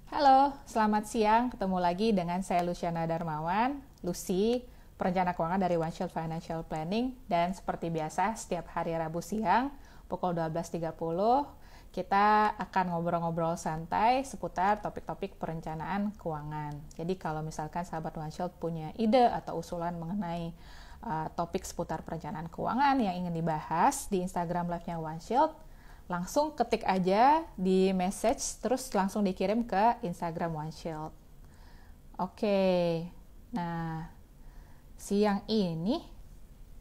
Halo, selamat siang. Ketemu lagi dengan saya Luciana Darmawan, Lucy, perencana keuangan dari One Shield Financial Planning. Dan seperti biasa, setiap hari Rabu siang, pukul 12.30, kita akan ngobrol-ngobrol santai seputar topik-topik perencanaan keuangan. Jadi kalau misalkan sahabat One Shield punya ide atau usulan mengenai topik seputar perencanaan keuangan yang ingin dibahas di Instagram Live-nya One Shield, langsung ketik aja di message, terus langsung dikirim ke Instagram One Shield. Oke, nah siang ini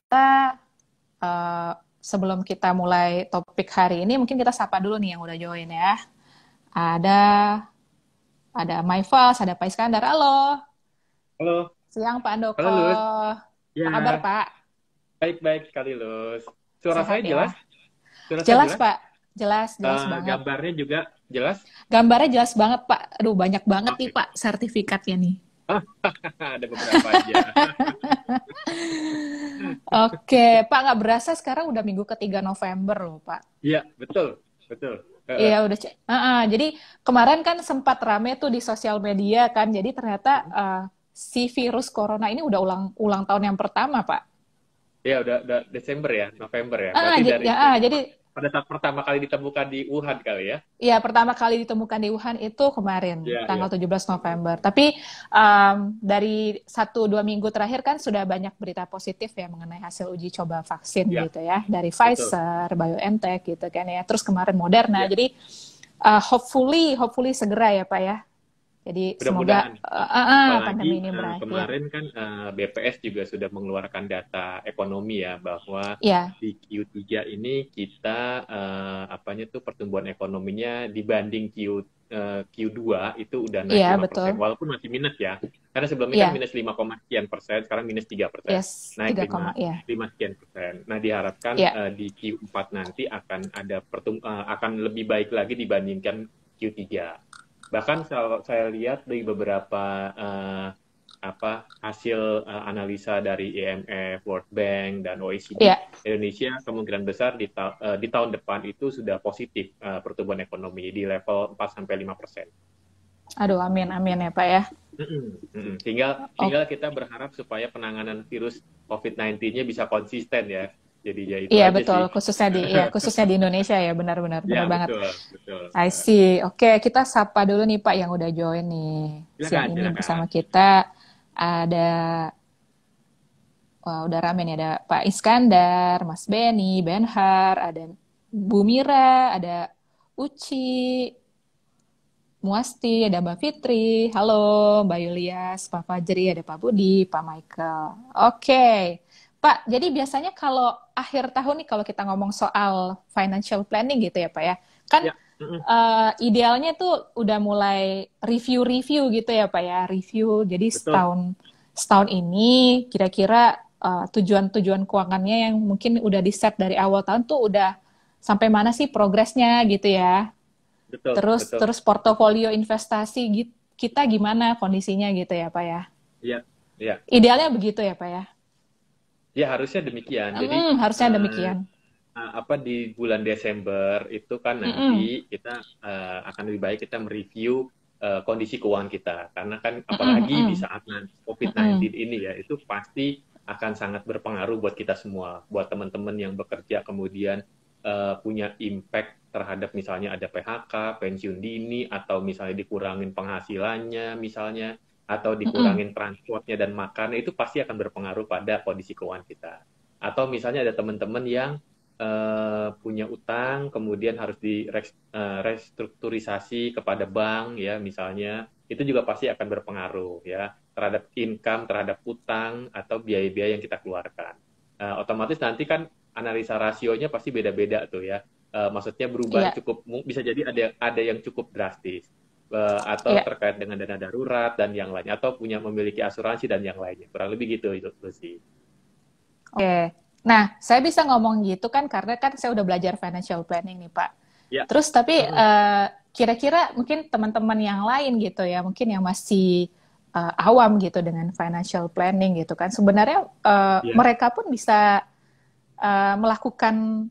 kita sebelum kita mulai topik hari ini, mungkin kita sapa dulu nih yang udah join ya. Ada Maifas, ada Pak Iskandar. Halo, Halo, siang Pak halo Andoko. Lus. Apa kabar Ya, Pak? baik-baik sekali Lus. Suara Sehat saya jelas? ya? Suara saya Jelas jelas? Pak, jelas banget. Gambarnya juga jelas? Gambarnya jelas banget Pak. Aduh banyak banget nih Oke, Pak sertifikatnya nih. ada beberapa aja. Oke, Pak, nggak berasa sekarang udah minggu ketiga November loh, Pak. Iya, betul, betul. Iya, udah. Jadi kemarin kan sempat rame tuh di sosial media kan, jadi ternyata si virus corona ini udah ulang tahun yang pertama, Pak. Ya, udah Desember ya, November ya. Berarti dari Jadi pada saat pertama kali ditemukan di Wuhan kali ya? ya pertama kali ditemukan di Wuhan itu kemarin, Iya, iya. tanggal 17 November. Tapi dari 1-2 minggu terakhir kan sudah banyak berita positif ya mengenai hasil uji coba vaksin Iya, gitu ya, dari betul. Pfizer, BioNTech gitu kan ya. Terus kemarin Moderna. Iya, Jadi hopefully segera ya Pak ya. Jadi semoga mudah-mudahan. pandemi Apalagi ini berakhir. kemarin kan BPS juga sudah mengeluarkan data ekonomi ya bahwa Ya, di Q3 ini kita apanya tuh pertumbuhan ekonominya dibanding Q2 itu udah naik iya 5%, betul. walaupun masih minus ya. Karena sebelumnya kan Iya, minus 5, sekian persen, sekarang minus 3%. yes, Naik 3, 5, ya. 5 sekian persen. Nah, diharapkan Iya. di Q4 nanti akan ada akan lebih baik lagi dibandingkan Q3. Bahkan kalau saya lihat dari beberapa hasil analisa dari IMF, World Bank, dan OECD, Iya. Indonesia kemungkinan besar di tahun depan itu sudah positif pertumbuhan ekonomi di level 4-5%. Aduh, amin amin ya Pak ya. Tinggal kita berharap supaya penanganan virus COVID-19-nya bisa konsisten ya. Jadinya itu Iya aja betul, sih. khususnya di Indonesia ya, benar-benar Ya, benar banget. betul, betul. I see. Oke, kita sapa dulu nih Pak yang udah join nih. Siang Silakan, ini silakan. bersama kita ada, wah udah rame nih, ada Pak Iskandar, Mas Benny, Benhar, ada Bu Mira, ada Uci, Muasti, ada Mbak Fitri, halo Mbak Yulias, Pak Fajri, ada Pak Budi, Pak Michael. Oke, Pak, jadi biasanya kalau akhir tahun nih kalau kita ngomong soal financial planning gitu ya Pak ya, kan Ya, mm-mm. idealnya tuh udah mulai review-review gitu ya Pak ya, review. Jadi Betul. setahun setahun ini kira-kira tujuan-tujuan keuangannya yang mungkin udah di set dari awal tahun tuh udah sampai mana sih progresnya gitu ya. Betul, Terus betul. terus portofolio investasi kita gimana kondisinya gitu ya Pak ya. Iya, iya. Idealnya begitu ya Pak ya. Ya harusnya demikian. Jadi Harusnya eh, demikian. di bulan Desember itu kan Mm-mm. nanti kita akan lebih baik kita mereview kondisi keuangan kita. Karena kan Mm-mm, apalagi di mm-mm, saat nanti COVID-19 mm-mm. ini ya, itu pasti akan sangat berpengaruh buat kita semua. Buat teman-teman yang bekerja kemudian punya impact terhadap misalnya ada PHK, pensiun dini, atau misalnya dikurangin penghasilannya misalnya, atau Mm-mm. dikurangin transportnya dan makannya, itu pasti akan berpengaruh pada kondisi keuangan kita. Atau misalnya ada teman-teman yang punya utang, kemudian harus restrukturisasi kepada bank, ya misalnya, itu juga pasti akan berpengaruh ya terhadap income, terhadap utang atau biaya-biaya yang kita keluarkan. Otomatis nanti kan analisa rasionya pasti beda-beda tuh ya. Maksudnya berubahnya Iya, cukup, bisa jadi ada yang cukup drastis. Atau iya. terkait dengan dana darurat dan yang lainnya, atau memiliki asuransi dan yang lainnya. Kurang lebih gitu itu sih. Oke. Nah, saya bisa ngomong gitu kan karena kan saya udah belajar financial planning nih, Pak. Ya. Terus tapi Mm-mm. kira-kira mungkin teman-teman yang lain gitu ya, mungkin yang masih awam gitu dengan financial planning gitu kan. Sebenarnya Ya. mereka pun bisa melakukan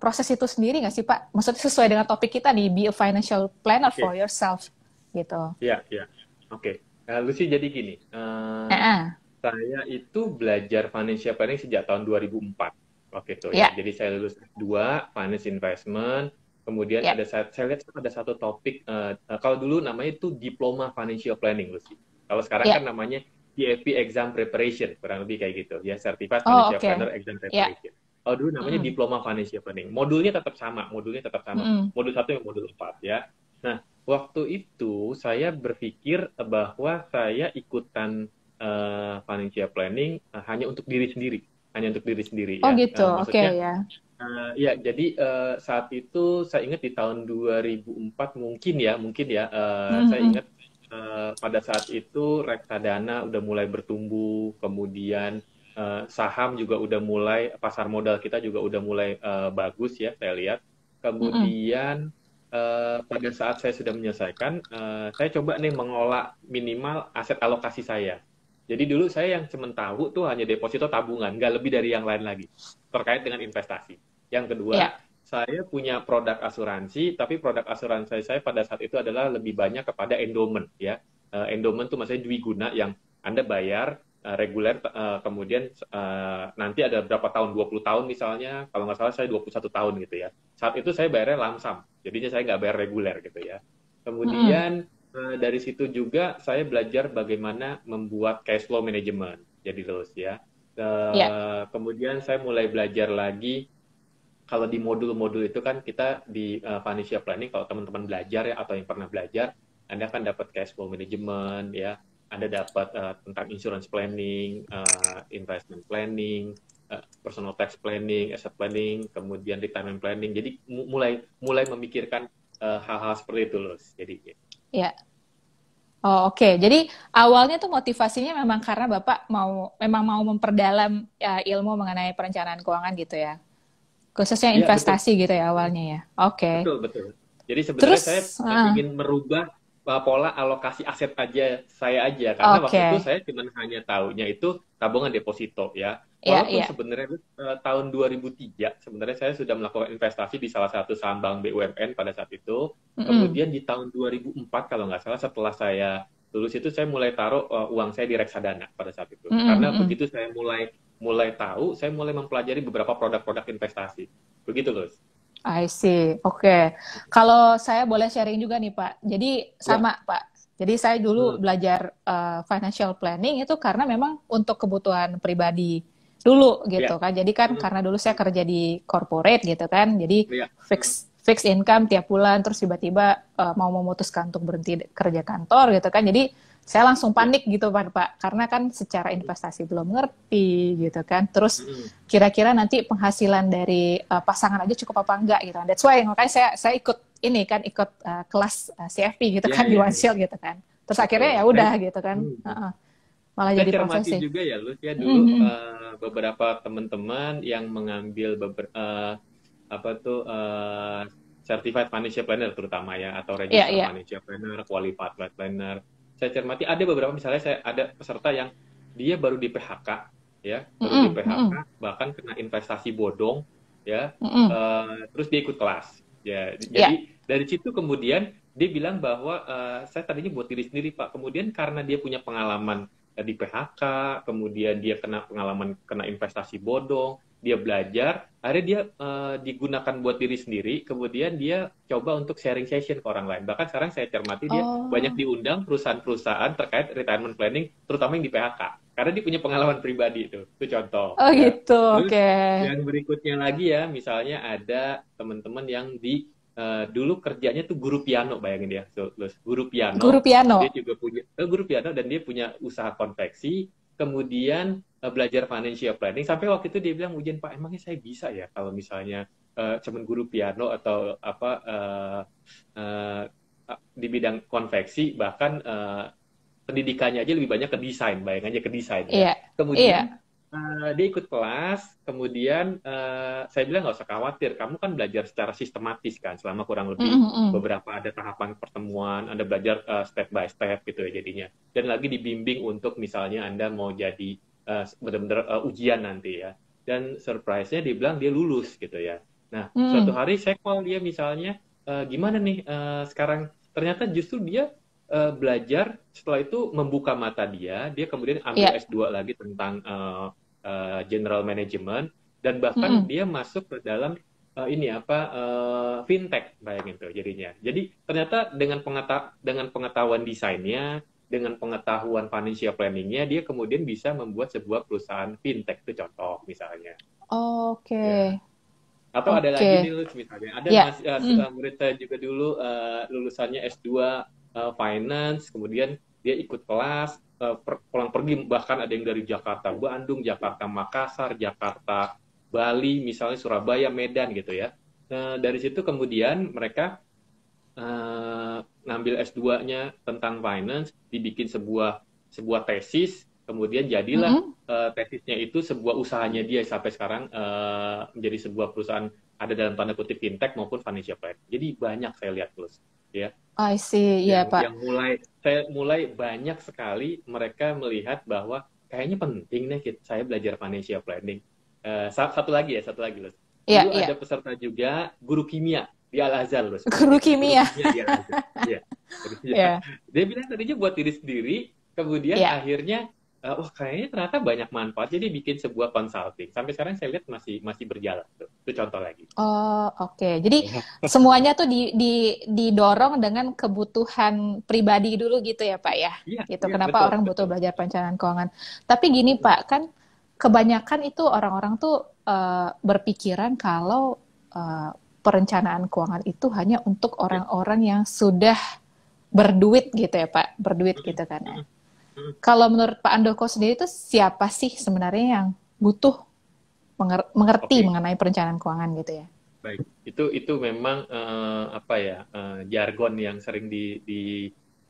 proses itu sendiri nggak sih, Pak? Maksudnya sesuai dengan topik kita nih, be a financial planner Oke. for yourself. gitu. Iya, iya. Oke. Lucy, jadi gini, Ah, saya itu belajar financial planning sejak tahun 2004. Oke tuh ya. ya, Jadi saya lulus S2 Finance Investment. Kemudian ya. saya lihat ada satu topik, kalau dulu namanya itu Diploma Financial Planning, Lucy. Kalau sekarang kan Ya. namanya CFP Exam Preparation, kurang lebih kayak gitu. Ya, Certified Oh, Financial oke. Planner Exam Ya. Preparation. Kalau dulu namanya Mm-mm. Diploma Financial Planning. Modulnya tetap sama, modulnya tetap sama. Mm-mm. Modul 1 yang modul 4 ya. Nah, waktu itu saya berpikir bahwa saya ikutan financial planning hanya untuk diri sendiri, hanya untuk diri sendiri Oh ya. gitu, oke Maksudnya ya. ya jadi saat itu saya ingat di tahun 2004 mungkin ya saya Mm-mm. ingat pada saat itu reksadana udah mulai bertumbuh, kemudian saham juga udah mulai, pasar modal kita juga udah mulai bagus ya saya lihat. Mm-mm. Kemudian pada saat saya sudah menyelesaikan, saya coba nih mengolah minimal aset alokasi saya. Jadi dulu saya yang cuma tahu tuh hanya deposito tabungan, nggak lebih dari yang lain lagi terkait dengan investasi. Yang kedua, Ya. saya punya produk asuransi, tapi produk asuransi saya pada saat itu adalah lebih banyak kepada endowment ya. Endowment tuh maksudnya dwiguna yang Anda bayar reguler, kemudian nanti ada berapa tahun, 20 tahun misalnya, kalau nggak salah saya 21 tahun gitu ya. Saat itu saya bayarnya lamsam, jadinya saya nggak bayar reguler gitu ya. Mm-mm. Kemudian dari situ juga saya belajar bagaimana membuat cash flow management, jadi terus ya. Ya. Kemudian saya mulai belajar lagi, kalau di modul-modul itu kan kita di financial planning, kalau teman-teman belajar ya atau yang pernah belajar, Anda kan dapat cash flow management ya, Anda dapat tentang insurance planning, investment planning, personal tax planning, asset planning, kemudian retirement planning. Jadi mulai mulai memikirkan hal-hal seperti itu loh. Jadi Ya. Oh, oke. Jadi awalnya tuh motivasinya memang karena Bapak memang mau memperdalam ya, ilmu mengenai perencanaan keuangan gitu ya. Khususnya ya betul. investasi gitu ya awalnya ya. Oke. Betul, betul. Jadi sebenarnya saya Terus, ingin merubah pola alokasi aset aja karena waktu itu oke. saya cuma hanya tahunya itu tabungan deposito ya. Ya, Walaupun ya. sebenarnya tahun 2003 sebenarnya saya sudah melakukan investasi di salah satu saham bank BUMN pada saat itu. Mm-mm. Kemudian di tahun 2004 kalau nggak salah setelah saya lulus itu saya mulai taruh uang saya di reksadana pada saat itu. Mm-mm, Karena mm-mm. begitu saya mulai mulai tahu, saya mulai mempelajari beberapa produk-produk investasi. Begitu, loh. I see. Oke. Kalau saya boleh sharing juga nih, Pak. Jadi Ya. sama, Pak. Jadi saya dulu Hmm. belajar financial planning itu karena memang untuk kebutuhan pribadi dulu gitu Ya. kan. Jadi kan Hmm. karena dulu saya kerja di corporate gitu kan. Jadi Ya. fix fix income tiap bulan terus tiba-tiba mau memutuskan untuk berhenti kerja kantor gitu kan. Jadi saya langsung Ya. panik gitu Pak, karena kan secara investasi belum ngerti gitu kan. Terus Hmm. kira-kira nanti penghasilan dari pasangan aja cukup apa enggak gitu. That's why makanya saya ikut ini kan ikut kelas CFP gitu Ya, kan di ya, One ya. Shield gitu kan. Terus akhirnya ya Betul. udah gitu kan. Hmm. Malah Saya jadi cermati profesi. juga ya, Lus, ya Mm dulu -hmm. beberapa teman-teman yang mengambil apa tuh certified financial planner terutama ya, atau Iya, register iya. financial planner, qualified planner. Saya cermati ada beberapa, misalnya saya ada peserta yang dia baru di PHK ya, Mm baru di -hmm. Mm PHK -hmm. bahkan kena investasi bodong ya, Mm -hmm. terus dia ikut kelas ya. Iya. Jadi dari situ kemudian dia bilang bahwa saya tadinya buat diri sendiri Pak, kemudian karena dia punya pengalaman di PHK, kemudian dia kena pengalaman kena investasi bodong, dia belajar, akhirnya dia digunakan buat diri sendiri, kemudian dia coba untuk sharing session ke orang lain. Bahkan sekarang saya cermati dia banyak Oh. diundang perusahaan-perusahaan terkait retirement planning, terutama yang di PHK. Karena dia punya pengalaman pribadi itu contoh Oh ya. gitu. Terus Oke. yang berikutnya lagi ya, misalnya ada teman-teman yang dulu kerjanya tuh guru piano, bayangin ya, guru Guru piano, dia piano. juga punya guru piano dan dia punya usaha konveksi, kemudian belajar financial planning sampai waktu itu dia bilang, ujian Pak, emangnya saya bisa ya kalau misalnya cuman guru piano atau apa uh, di bidang konveksi, bahkan pendidikannya aja lebih banyak ke desain, bayang aja ke desain ya. Iya. Iya. Kemudian dia ikut kelas, kemudian saya bilang nggak usah khawatir, kamu kan belajar secara sistematis kan, selama kurang Mm lebih -hmm. beberapa ada tahapan pertemuan, Anda belajar step by step gitu ya jadinya. Dan lagi dibimbing untuk misalnya Anda mau jadi benar-benar ujian nanti ya. Dan surprise-nya dia bilang dia lulus gitu ya. Nah, suatu Mm. hari saya call dia misalnya, gimana nih sekarang? Ternyata justru dia belajar, setelah itu membuka mata dia kemudian ambil Iya. S2 lagi tentang general management, dan bahkan Mm-mm. dia masuk ke dalam fintech, bayangin tuh jadinya. Jadi ternyata dengan pengetahuan desainnya, dengan pengetahuan financial planningnya, dia kemudian bisa membuat sebuah perusahaan fintech, itu contoh misalnya. Ya. Oke. Atau ada lagi Oke. nih Lutz, misalnya ada Ya. Mm. murid saya juga dulu lulusannya S2 finance, kemudian dia ikut kelas, pulang pergi, bahkan ada yang dari Jakarta Bandung, Jakarta Makassar, Jakarta Bali, misalnya Surabaya, Medan gitu ya. Nah, dari situ kemudian mereka ngambil S2-nya tentang finance, dibikin sebuah tesis, kemudian jadilah Mm-mm. tesisnya itu sebuah usahanya dia sampai sekarang menjadi sebuah perusahaan, ada dalam tanda kutip fintech maupun financial planning. Jadi banyak saya lihat terus ya, I see. Iya, yang Pak. mulai banyak sekali mereka melihat bahwa kayaknya penting nih saya belajar financial planning. Satu lagi loh. Iya, Dulu iya. ada peserta juga guru kimia di Al Azhar loh, Guru bayangin tuh, guru kimia. kimia di Al Azhar. Iya, guru kimia. Iya. Dia bilang tadinya buat diri sendiri, kemudian Iya. akhirnya wah kayaknya ternyata banyak manfaat, jadi bikin sebuah consulting. Sampai sekarang saya lihat masih berjalan tuh. Itu contoh lagi. Oh, oke. Jadi semuanya tuh didorong dengan kebutuhan pribadi dulu gitu ya, Pak ya. Iya, Gitu. iya, Kenapa betul, orang butuh betul. belajar perencanaan keuangan. Tapi gini, Pak, kan kebanyakan itu orang-orang tuh berpikiran kalau eh, perencanaan keuangan itu hanya untuk Ya. orang-orang yang sudah berduit gitu ya, Pak. Berduit gitu kan ya. Kalau menurut Pak Andoko sendiri itu siapa sih sebenarnya yang butuh mengerti Oke. mengenai perencanaan keuangan gitu ya? Baik, itu memang jargon yang sering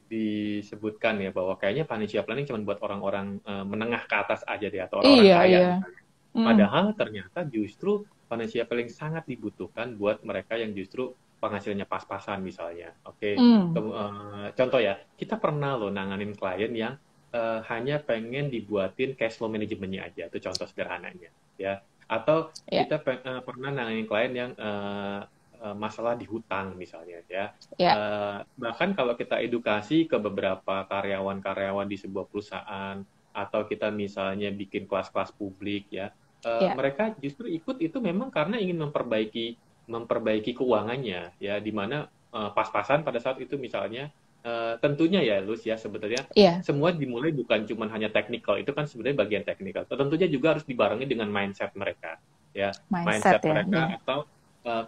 disebutkan ya, bahwa kayaknya financial planning cuma buat orang-orang menengah ke atas aja deh, atau orang-orang Iya, kaya iya. misalnya. Mm. Padahal ternyata justru financial planning sangat dibutuhkan buat mereka yang justru penghasilannya pas-pasan misalnya. Oke, Mm. contoh ya, kita pernah loh nanganin klien yang hanya pengen dibuatin cash flow manajemennya aja, itu contoh sederhananya ya. Atau Ya, kita pernah nanganin klien yang masalah di hutang misalnya ya. ya, Bahkan kalau kita edukasi ke beberapa karyawan-karyawan di sebuah perusahaan, atau kita misalnya bikin kelas-kelas publik ya, ya, mereka justru ikut itu memang karena ingin memperbaiki keuangannya ya, di mana pas-pasan pada saat itu misalnya, tentunya ya Lus ya, sebetulnya iya. semua dimulai bukan cuma hanya teknikal, itu kan sebenarnya bagian teknikal. Tentunya juga harus dibarengi dengan mindset mereka ya, Mindset mindset ya, iya. mereka atau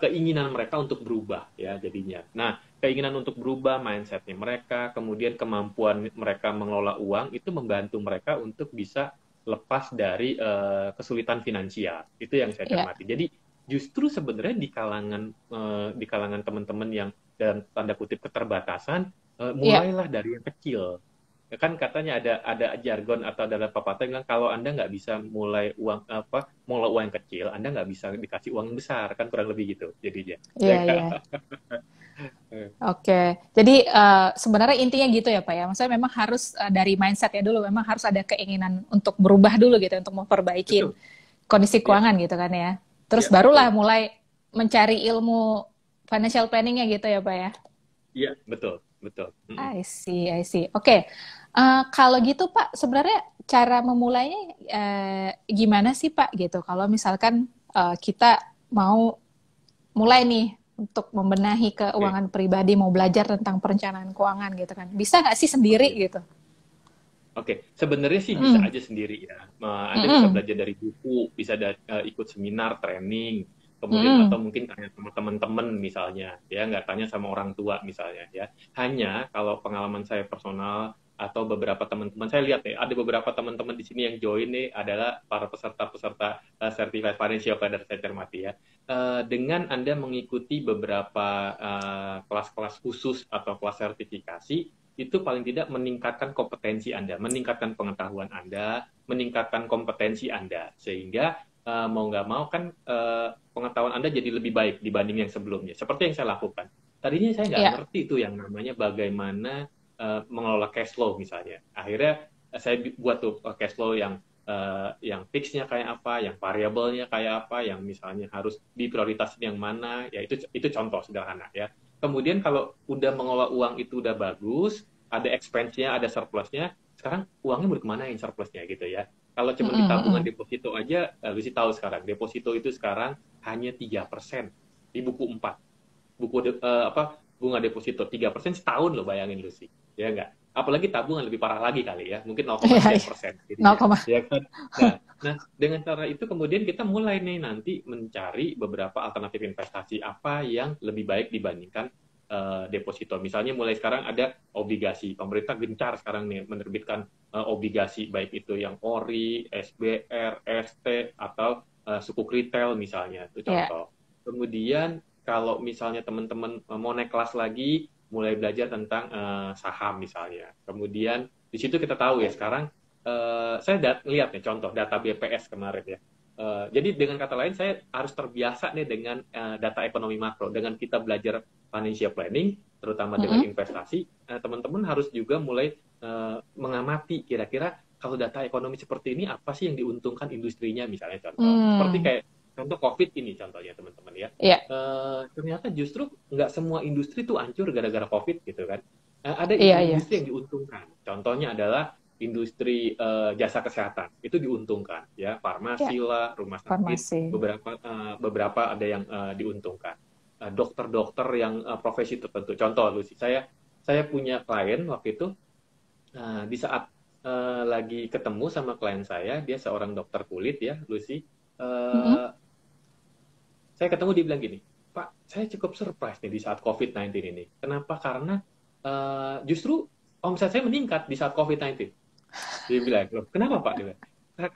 keinginan mereka untuk berubah ya jadinya. Nah, keinginan untuk berubah, mindsetnya mereka, kemudian kemampuan mereka mengelola uang, itu membantu mereka untuk bisa lepas dari kesulitan finansial. Itu yang saya Iya, cermati. Jadi justru sebenarnya di kalangan teman-teman yang dalam tanda kutip keterbatasan, iya. mulailah dari yang kecil. Kan katanya ada jargon atau ada pepatah yang bilang, kalau Anda nggak bisa mulai uang yang kecil, Anda nggak bisa dikasih uang yang besar, kan kurang lebih gitu jadinya. Ya Iya, iya. kan? Oke. Jadi sebenarnya intinya gitu ya, Pak ya. Maksudnya memang harus dari mindset ya dulu. Memang harus ada keinginan untuk berubah dulu gitu, untuk memperbaiki Betul. kondisi Ya, keuangan gitu kan ya. Terus ya, barulah betul. mulai mencari ilmu financial planningnya gitu ya, Pak ya. Iya, betul, betul. I see, I see. Oke. Kalau gitu Pak, sebenarnya cara memulainya gimana sih Pak gitu? Kalau misalkan kita mau mulai nih untuk membenahi Oke, keuangan pribadi, mau belajar tentang perencanaan keuangan gitu kan, bisa nggak sih sendiri oke. gitu? Oke, sebenarnya sih bisa Mm, aja sendiri ya. Anda bisa mm, belajar dari buku, bisa ikut seminar, training, kemudian atau mm. mungkin tanya sama teman-teman misalnya, ya nggak tanya sama orang tua misalnya ya. Hanya kalau pengalaman saya personal atau beberapa teman-teman saya lihat nih, ada beberapa teman-teman di sini yang join nih adalah para peserta-peserta Certified Financial Planner, saya cermati ya. Dengan Anda mengikuti beberapa kelas-kelas khusus atau kelas sertifikasi, itu paling tidak meningkatkan kompetensi Anda, meningkatkan pengetahuan Anda, meningkatkan kompetensi Anda, sehingga mau nggak mau kan pengetahuan Anda jadi lebih baik dibanding yang sebelumnya. Seperti yang saya lakukan. Tadinya saya nggak Ya, ngerti itu yang namanya bagaimana mengelola cash flow misalnya. Akhirnya saya buat tuh cash flow yang fixnya kayak apa, yang variabelnya kayak apa, yang misalnya harus diprioritasin yang mana, ya itu contoh sederhana ya. Kemudian kalau udah mengelola uang itu udah bagus, ada expense-nya, ada surplusnya. Sekarang uangnya mau kemanain surplusnya gitu ya. Kalau cuma di tabungan deposito aja, Lucy tahu sekarang deposito itu sekarang hanya 3% di buku 4. Bunga deposito 3% setahun loh, bayangin Lucy. Ya enggak? Apalagi tabungan lebih parah lagi kali ya, mungkin 0,1%. Ya kan? Nah, dengan cara itu kemudian kita mulai nih nanti mencari beberapa alternatif investasi apa yang lebih baik dibandingkan deposito. Misalnya mulai sekarang ada obligasi. Pemerintah gencar sekarang nih menerbitkan obligasi, baik itu yang ORI, SBR, ST, atau sukuk retail misalnya. Itu contoh. Kemudian kalau misalnya teman-teman mau naik kelas lagi, mulai belajar tentang saham misalnya. Kemudian di situ kita tahu ya sekarang, saya lihat nih contoh data BPS kemarin ya. Jadi dengan kata lain saya harus terbiasa nih dengan data ekonomi makro. Dengan kita belajar financial planning, terutama dengan investasi, teman-teman harus juga mulai mengamati kira-kira kalau data ekonomi seperti ini apa sih yang diuntungkan industrinya misalnya contoh. Seperti kayak contoh COVID ini contohnya teman-teman ya. Ternyata justru nggak semua industri tuh hancur gara-gara COVID gitu kan. Ada industri yang diuntungkan. Contohnya adalah industri jasa kesehatan itu diuntungkan ya, farmasi lah, rumah sakit, beberapa ada yang diuntungkan. Dokter-dokter yang profesi tertentu. Contoh Lucy, saya punya klien waktu itu di saat lagi ketemu sama klien saya, dia seorang dokter kulit ya, Lucy. Saya ketemu dia bilang gini, Pak, saya cukup surprise nih di saat COVID-19 ini. Kenapa? Karena justru omset saya meningkat di saat COVID-19. Dia bilang, loh, kenapa Pak? Dia bilang,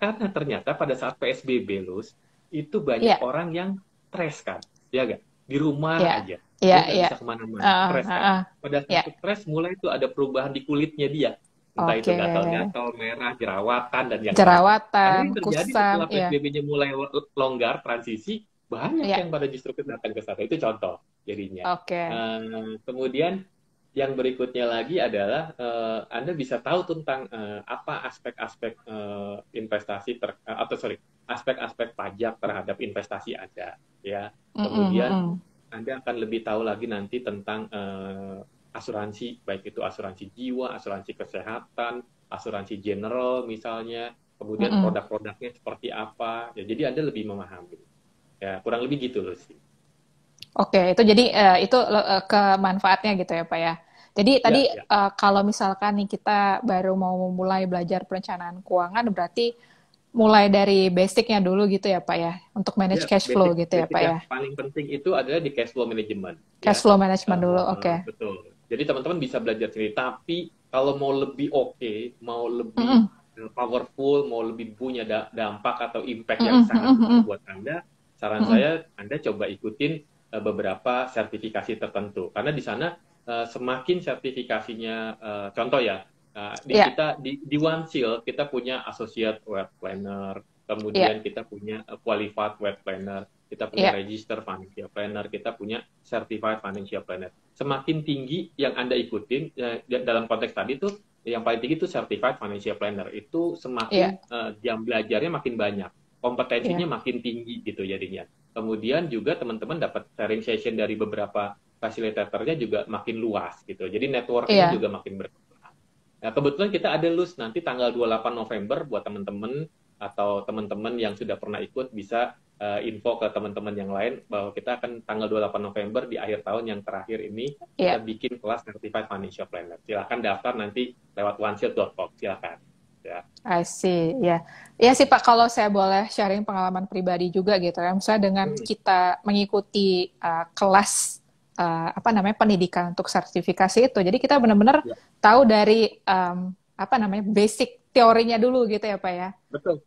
karena ternyata pada saat PSBB, Lus, itu banyak orang yang stres kan, ya nggak? Di rumah aja, dia nggak bisa kemana-mana, stres kan. Pada saat stres mulai itu ada perubahan di kulitnya dia, entah itu gatal-gatal, merah, jerawatan, dan yang lain. Ini terjadi setelah PSBB-nya mulai longgar, transisi, banyak yang pada justru datang ke sana. Itu contoh jadinya. Kemudian yang berikutnya lagi adalah Anda bisa tahu tentang apa aspek-aspek investasi aspek-aspek pajak terhadap investasi Anda ya. Kemudian Anda akan lebih tahu lagi nanti tentang asuransi, baik itu asuransi jiwa, asuransi kesehatan, asuransi general misalnya, kemudian produk-produknya seperti apa. Ya, jadi Anda lebih memahami. Ya, kurang lebih gitu loh sih. Oke, itu jadi itu kemanfaatnya gitu ya Pak ya. Jadi tadi kalau misalkan nih kita baru mau mulai belajar perencanaan keuangan, berarti mulai dari basicnya dulu gitu ya Pak ya, untuk manage cash flow gitu ya Pak ya. Paling penting itu adalah di cash flow management. Cash flow management dulu, oke. Betul. Jadi teman-teman bisa belajar sendiri, tapi kalau mau lebih mau lebih powerful, mau lebih punya dampak atau impact yang sangat besar buat Anda, saran saya Anda coba ikutin beberapa sertifikasi tertentu, karena di sana semakin sertifikasinya, contoh ya, kita di OneShield kita punya associate wealth planner, kemudian kita punya qualified wealth planner, kita punya register financial planner, kita punya certified financial planner. Semakin tinggi yang Anda ikutin dalam konteks tadi tuh, yang paling tinggi itu certified financial planner, itu semakin jam belajarnya makin banyak, kompetensinya makin tinggi gitu jadinya. Kemudian juga teman-teman dapat sharing session dari beberapa fasilitatornya juga makin luas gitu. Jadi networknya juga makin berkembang. Nah, kebetulan kita ada Lus nanti tanggal 28 November buat teman-teman atau teman-teman yang sudah pernah ikut bisa info ke teman-teman yang lain bahwa kita akan tanggal 28 November di akhir tahun yang terakhir ini kita bikin kelas Certified Financial Planner. Silakan daftar nanti lewat oneshield.com. Silakan. Ya. I see, ya. Ya sih Pak, kalau saya boleh sharing pengalaman pribadi juga gitu ya. Misalnya dengan kita mengikuti kelas pendidikan untuk sertifikasi itu. Jadi kita benar-benar tahu dari basic teorinya dulu gitu ya Pak ya. Betul.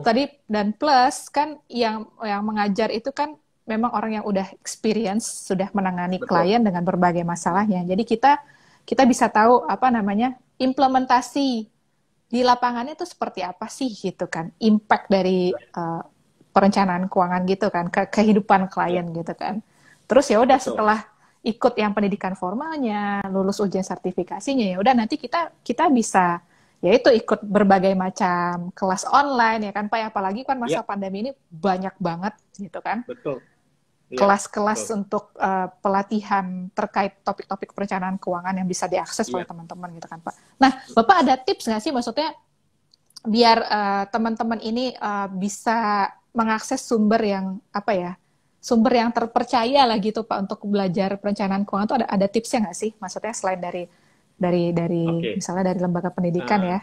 Tadi dan plus kan yang mengajar itu kan memang orang yang udah experience, sudah menangani klien dengan berbagai masalahnya. Jadi kita bisa tahu implementasi di lapangannya itu seperti apa sih gitu kan, impact dari perencanaan keuangan gitu kan ke kehidupan klien gitu kan. Terus ya udah setelah ikut yang pendidikan formalnya, lulus ujian sertifikasinya, ya udah nanti kita bisa yaitu ikut berbagai macam kelas online ya kan Pak, apalagi kan masa pandemi ini banyak banget gitu kan. Betul. Iya, kelas-kelas betul. untuk pelatihan terkait topik-topik perencanaan keuangan yang bisa diakses oleh Iya. teman-teman gitu kan Pak. Nah, Bapak ada tips nggak sih maksudnya biar teman-teman ini bisa mengakses sumber yang apa ya, sumber yang terpercaya lah gitu Pak untuk belajar perencanaan keuangan itu ada tipsnya nggak sih? Maksudnya selain dari Oke. misalnya dari lembaga pendidikan Eh, ya.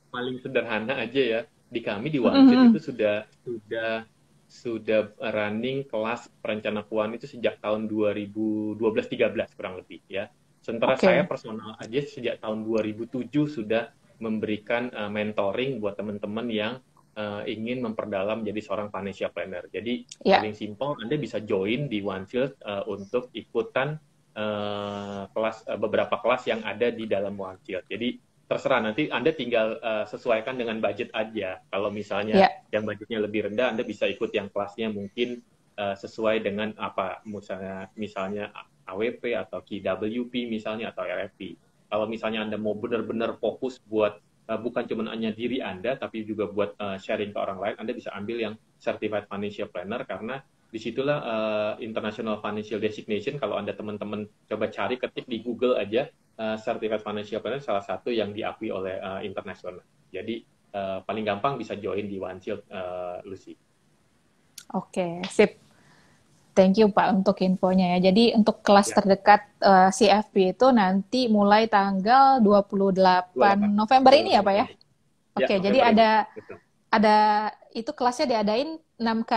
paling sederhana aja ya. Di kami di Wancit Mm-hmm. itu sudah running kelas perencana keuangan itu sejak tahun 2012-13 kurang lebih ya. Sementara saya Oke, personal aja sejak tahun 2007 sudah memberikan mentoring buat teman-teman yang ingin memperdalam jadi seorang financial planner. Jadi ya. paling simpel Anda bisa join di OneShield untuk ikutan beberapa kelas yang ada di dalam OneShield. Jadi terserah nanti Anda tinggal sesuaikan dengan budget aja. Kalau misalnya Ya, yang budgetnya lebih rendah, Anda bisa ikut yang kelasnya mungkin sesuai dengan apa, misalnya AWP atau KWP misalnya atau RFP. Kalau misalnya Anda mau benar-benar fokus buat bukan cuma hanya diri Anda, tapi juga buat sharing ke orang lain, Anda bisa ambil yang Certified Financial Planner karena disitulah International Financial Designation. Kalau Anda teman-teman coba cari ketik di Google aja, Certified Financial Planner salah satu yang diakui oleh internasional. Jadi paling gampang bisa join di OneShield, Lucy. oke, sip. Thank you Pak untuk infonya ya. Jadi untuk kelas Ya, terdekat CFP itu nanti mulai tanggal 28 28, November ini ya 28 Pak ya? November. Ya, Oke, jadi November ini. Betul. ada itu kelasnya diadain 6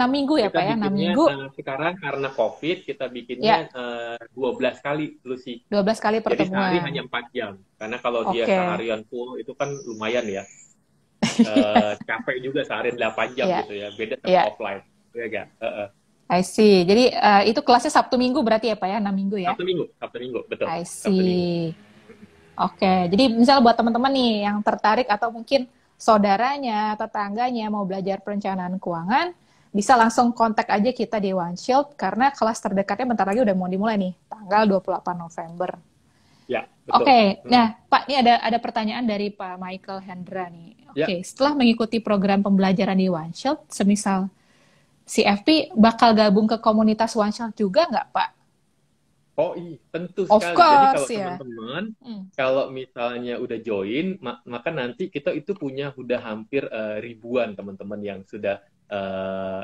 minggu ya Kita Pak ya? 6 bikinnya minggu. sekarang karena COVID, kita bikinnya Ya, 12 kali, Lucy. 12 kali Jadi sehari pertemuan. hanya 4 jam. Karena kalau dia Oke. seharian full itu kan lumayan ya. Capek juga sehari 8 jam Iya, gitu ya. Beda sama iya. offline. Ya gak? I see. Jadi itu kelasnya Sabtu Minggu berarti ya Pak ya? 6 minggu ya? Sabtu Minggu, betul. I Sabtu Minggu. see. Oke, jadi misal buat teman-teman nih yang tertarik atau mungkin saudaranya, tetangganya mau belajar perencanaan keuangan, bisa langsung kontak aja kita di OneShield karena kelas terdekatnya bentar lagi udah mau dimulai nih, tanggal 28 November. Ya, betul. Oke, nah Pak, ini ada pertanyaan dari Pak Michael Hendra nih. Ya. Oke, setelah mengikuti program pembelajaran di OneShield, semisal CFP bakal gabung ke komunitas OneShield juga nggak Pak? Oh iya, tentu Of sekali. Jadi kalau course ya. teman-teman, Hmm. kalau misalnya udah join, maka nanti kita itu punya udah hampir ribuan teman-teman yang sudah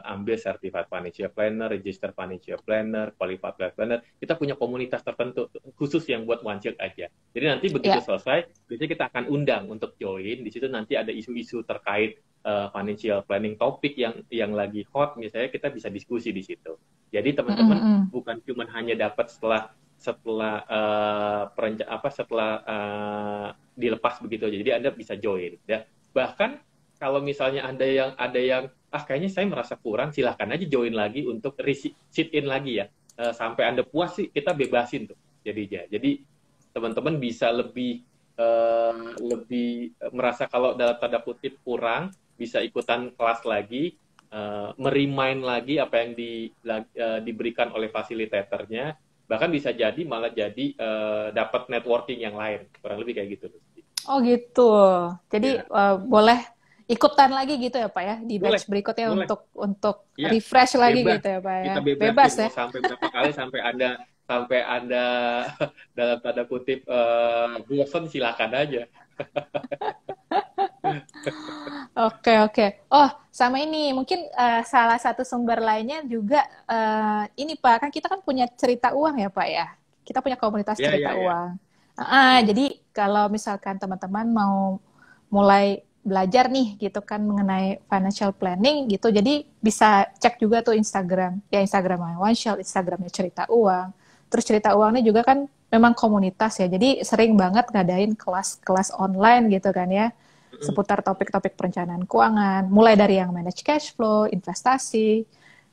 ambil Certified Financial Planner, Registered Financial Planner, Qualified Planner. Kita punya komunitas tertentu khusus yang buat OneShield aja. Jadi nanti begitu Ya, selesai, biasanya kita akan undang untuk join. Di situ nanti ada isu-isu terkait financial planning topik yang lagi hot, misalnya kita bisa diskusi di situ. Jadi mm, mm, teman-teman mm. bukan cuma hanya dapat setelah dilepas begitu aja. Jadi Anda bisa join ya. Bahkan kalau misalnya ada yang kayaknya saya merasa kurang, silahkan aja join lagi untuk sit in lagi ya. Sampai Anda puas sih kita bebasin tuh jadinya. Jadi teman-teman bisa lebih merasa kalau dalam tanda kutip kurang, bisa ikutan kelas lagi, merimain lagi apa yang diberikan oleh fasilitatornya, bahkan bisa jadi malah jadi dapat networking yang lain, kurang lebih kayak gitu. Oh gitu. Jadi Ya, boleh ikutan lagi gitu ya Pak ya di boleh, batch berikutnya boleh. untuk Ya, refresh lagi bebas. gitu ya Pak ya. Kita Bebas bebasin ya. mau sampai berapa kali sampai anda dalam tanda kutip bosan, silakan aja. Oke oke. Oh sama ini mungkin salah satu sumber lainnya juga ini Pak kan kita kan punya cerita uang ya Pak ya. Kita punya komunitas Ya, ya, cerita ya. uang. Hmm. Jadi kalau misalkan teman-teman mau mulai belajar nih gitu kan mengenai financial planning gitu, jadi bisa cek juga tuh Instagram, ya Instagramnya OneShield, Instagramnya cerita uang. Terus cerita uangnya juga kan memang komunitas ya, jadi sering banget ngadain kelas-kelas online gitu kan ya, seputar topik-topik perencanaan keuangan, mulai dari yang manage cash flow, investasi,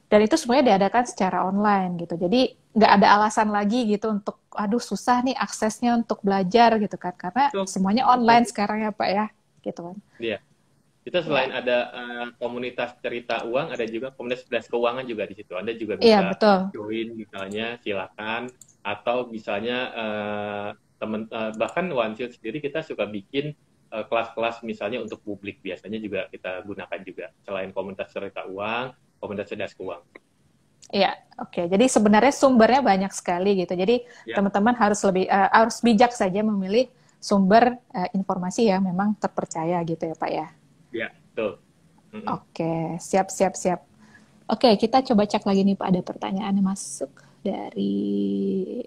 dan itu semuanya diadakan secara online gitu. Jadi nggak ada alasan lagi gitu untuk, aduh susah nih aksesnya untuk belajar gitu kan, karena Betul, semuanya betul. online sekarang ya Pak ya, gitu kan. Iya. Kita Ya, selain ada komunitas cerita uang, ada juga komunitas belas keuangan juga di situ. Anda juga iya bisa betul. join misalnya, silakan. Atau misalnya bahkan OneShield sendiri kita suka bikin kelas-kelas misalnya untuk publik, biasanya juga kita gunakan juga selain komunitas cerita uang, komunitas cerdas keuangan. Iya, oke. Jadi sebenarnya sumbernya banyak sekali gitu. Jadi Ya, teman-teman harus bijak saja memilih sumber informasi yang memang terpercaya gitu ya, Pak ya. ya, betul. Mm-mm. Oke, siap, siap, siap. Oke, kita coba cek lagi nih Pak, ada pertanyaan yang masuk dari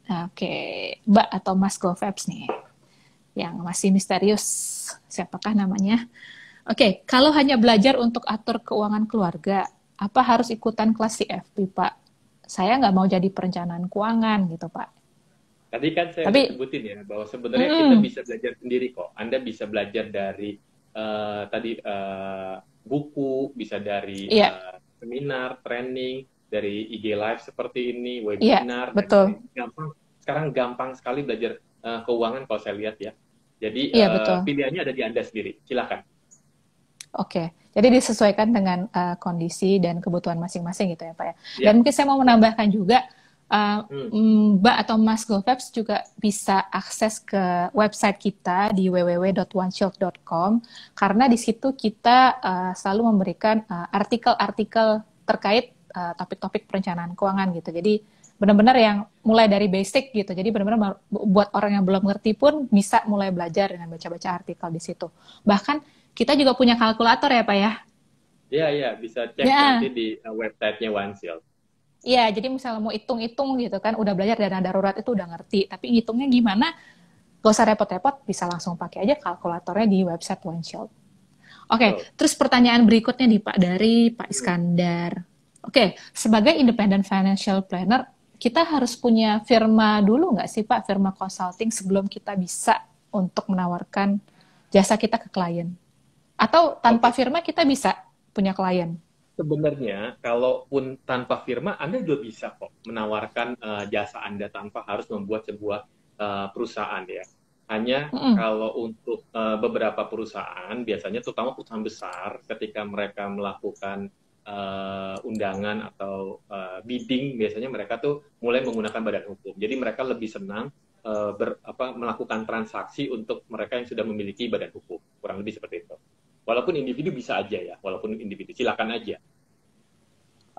oke, Mbak atau Mas GoVaps nih yang masih misterius. Siapakah namanya? Oke, kalau hanya belajar untuk atur keuangan keluarga, apa harus ikutan kelas CFP, Pak? Saya nggak mau jadi perencanaan keuangan gitu, Pak. Tadi kan saya udah Tapi, sebutin ya bahwa sebenarnya kita mm-mm, bisa belajar sendiri kok. Anda bisa belajar dari tadi buku, bisa dari iya, seminar, training, dari IG Live seperti ini, iya, webinar dan betul. lain. Gampang. Sekarang gampang sekali belajar keuangan kalau saya lihat ya. Jadi Iya, betul. pilihannya ada di Anda sendiri. Silakan. Oke, jadi disesuaikan dengan kondisi dan kebutuhan masing-masing gitu ya Pak ya. Ya, Dan mungkin saya mau ya. menambahkan juga, Hmm. Mbak atau Mas GoVaps juga bisa akses ke website kita di www.oneshield.com karena di situ kita selalu memberikan artikel-artikel terkait topik-topik perencanaan keuangan gitu. Jadi benar-benar yang mulai dari basic gitu. Jadi benar-benar buat orang yang belum ngerti pun bisa mulai belajar dengan baca-baca artikel di situ. Bahkan kita juga punya kalkulator ya, Pak ya? Ya, ya, bisa cek nanti Ya, di websitenya OneShield. iya. Jadi misalnya mau hitung-hitung gitu kan, udah belajar dana darurat itu udah ngerti. Tapi ngitungnya gimana? Gak usah repot-repot, bisa langsung pakai aja kalkulatornya di website OneShield. Oke, Betul. terus pertanyaan berikutnya nih Pak, dari Pak Hmm. Iskandar. Oke, sebagai independent financial planner, kita harus punya firma dulu nggak sih Pak, firma consulting sebelum kita bisa untuk menawarkan jasa kita ke klien? Atau tanpa Oke. firma kita bisa punya klien? Sebenarnya, kalaupun tanpa firma, Anda juga bisa kok menawarkan jasa Anda tanpa harus membuat sebuah perusahaan ya. Hanya Mm-mm. kalau untuk beberapa perusahaan, biasanya terutama perusahaan besar, ketika mereka melakukan undangan atau bidding, biasanya mereka tuh mulai menggunakan badan hukum. Jadi mereka lebih senang melakukan transaksi untuk mereka yang sudah memiliki badan hukum. Kurang lebih seperti itu. Walaupun individu bisa aja ya, walaupun individu silakan aja.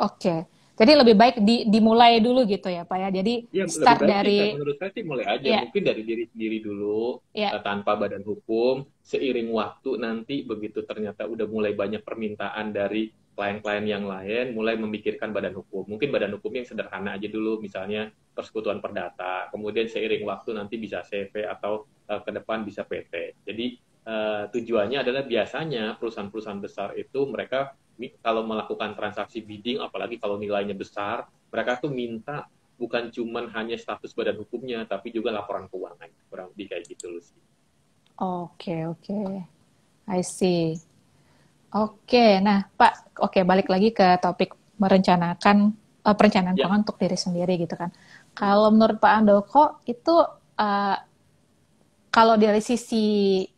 Oke. Jadi lebih baik dimulai dulu gitu ya, Pak ya. Jadi Ya, lebih start baik sih dari menurut saya sih mulai aja. ya, Mungkin dari diri sendiri dulu, ya. tanpa badan hukum. Seiring waktu nanti begitu ternyata udah mulai banyak permintaan dari klien-klien yang lain, mulai memikirkan badan hukum. Mungkin badan hukum yang sederhana aja dulu, misalnya persekutuan perdata. Kemudian seiring waktu nanti bisa CV atau ke depan bisa PT. Jadi tujuannya adalah biasanya perusahaan-perusahaan besar itu mereka kalau melakukan transaksi bidding, apalagi kalau nilainya besar, mereka tuh minta bukan cuman hanya status badan hukumnya, tapi juga laporan keuangan. Kurang lebih kayak gitu loh sih. Oke, oke. I see. Oke, nah Pak, oke balik lagi ke topik merencanakan perencanaan Ya, keuangan untuk diri sendiri gitu kan. Kalau menurut Pak Andoko itu uh, kalau dari sisi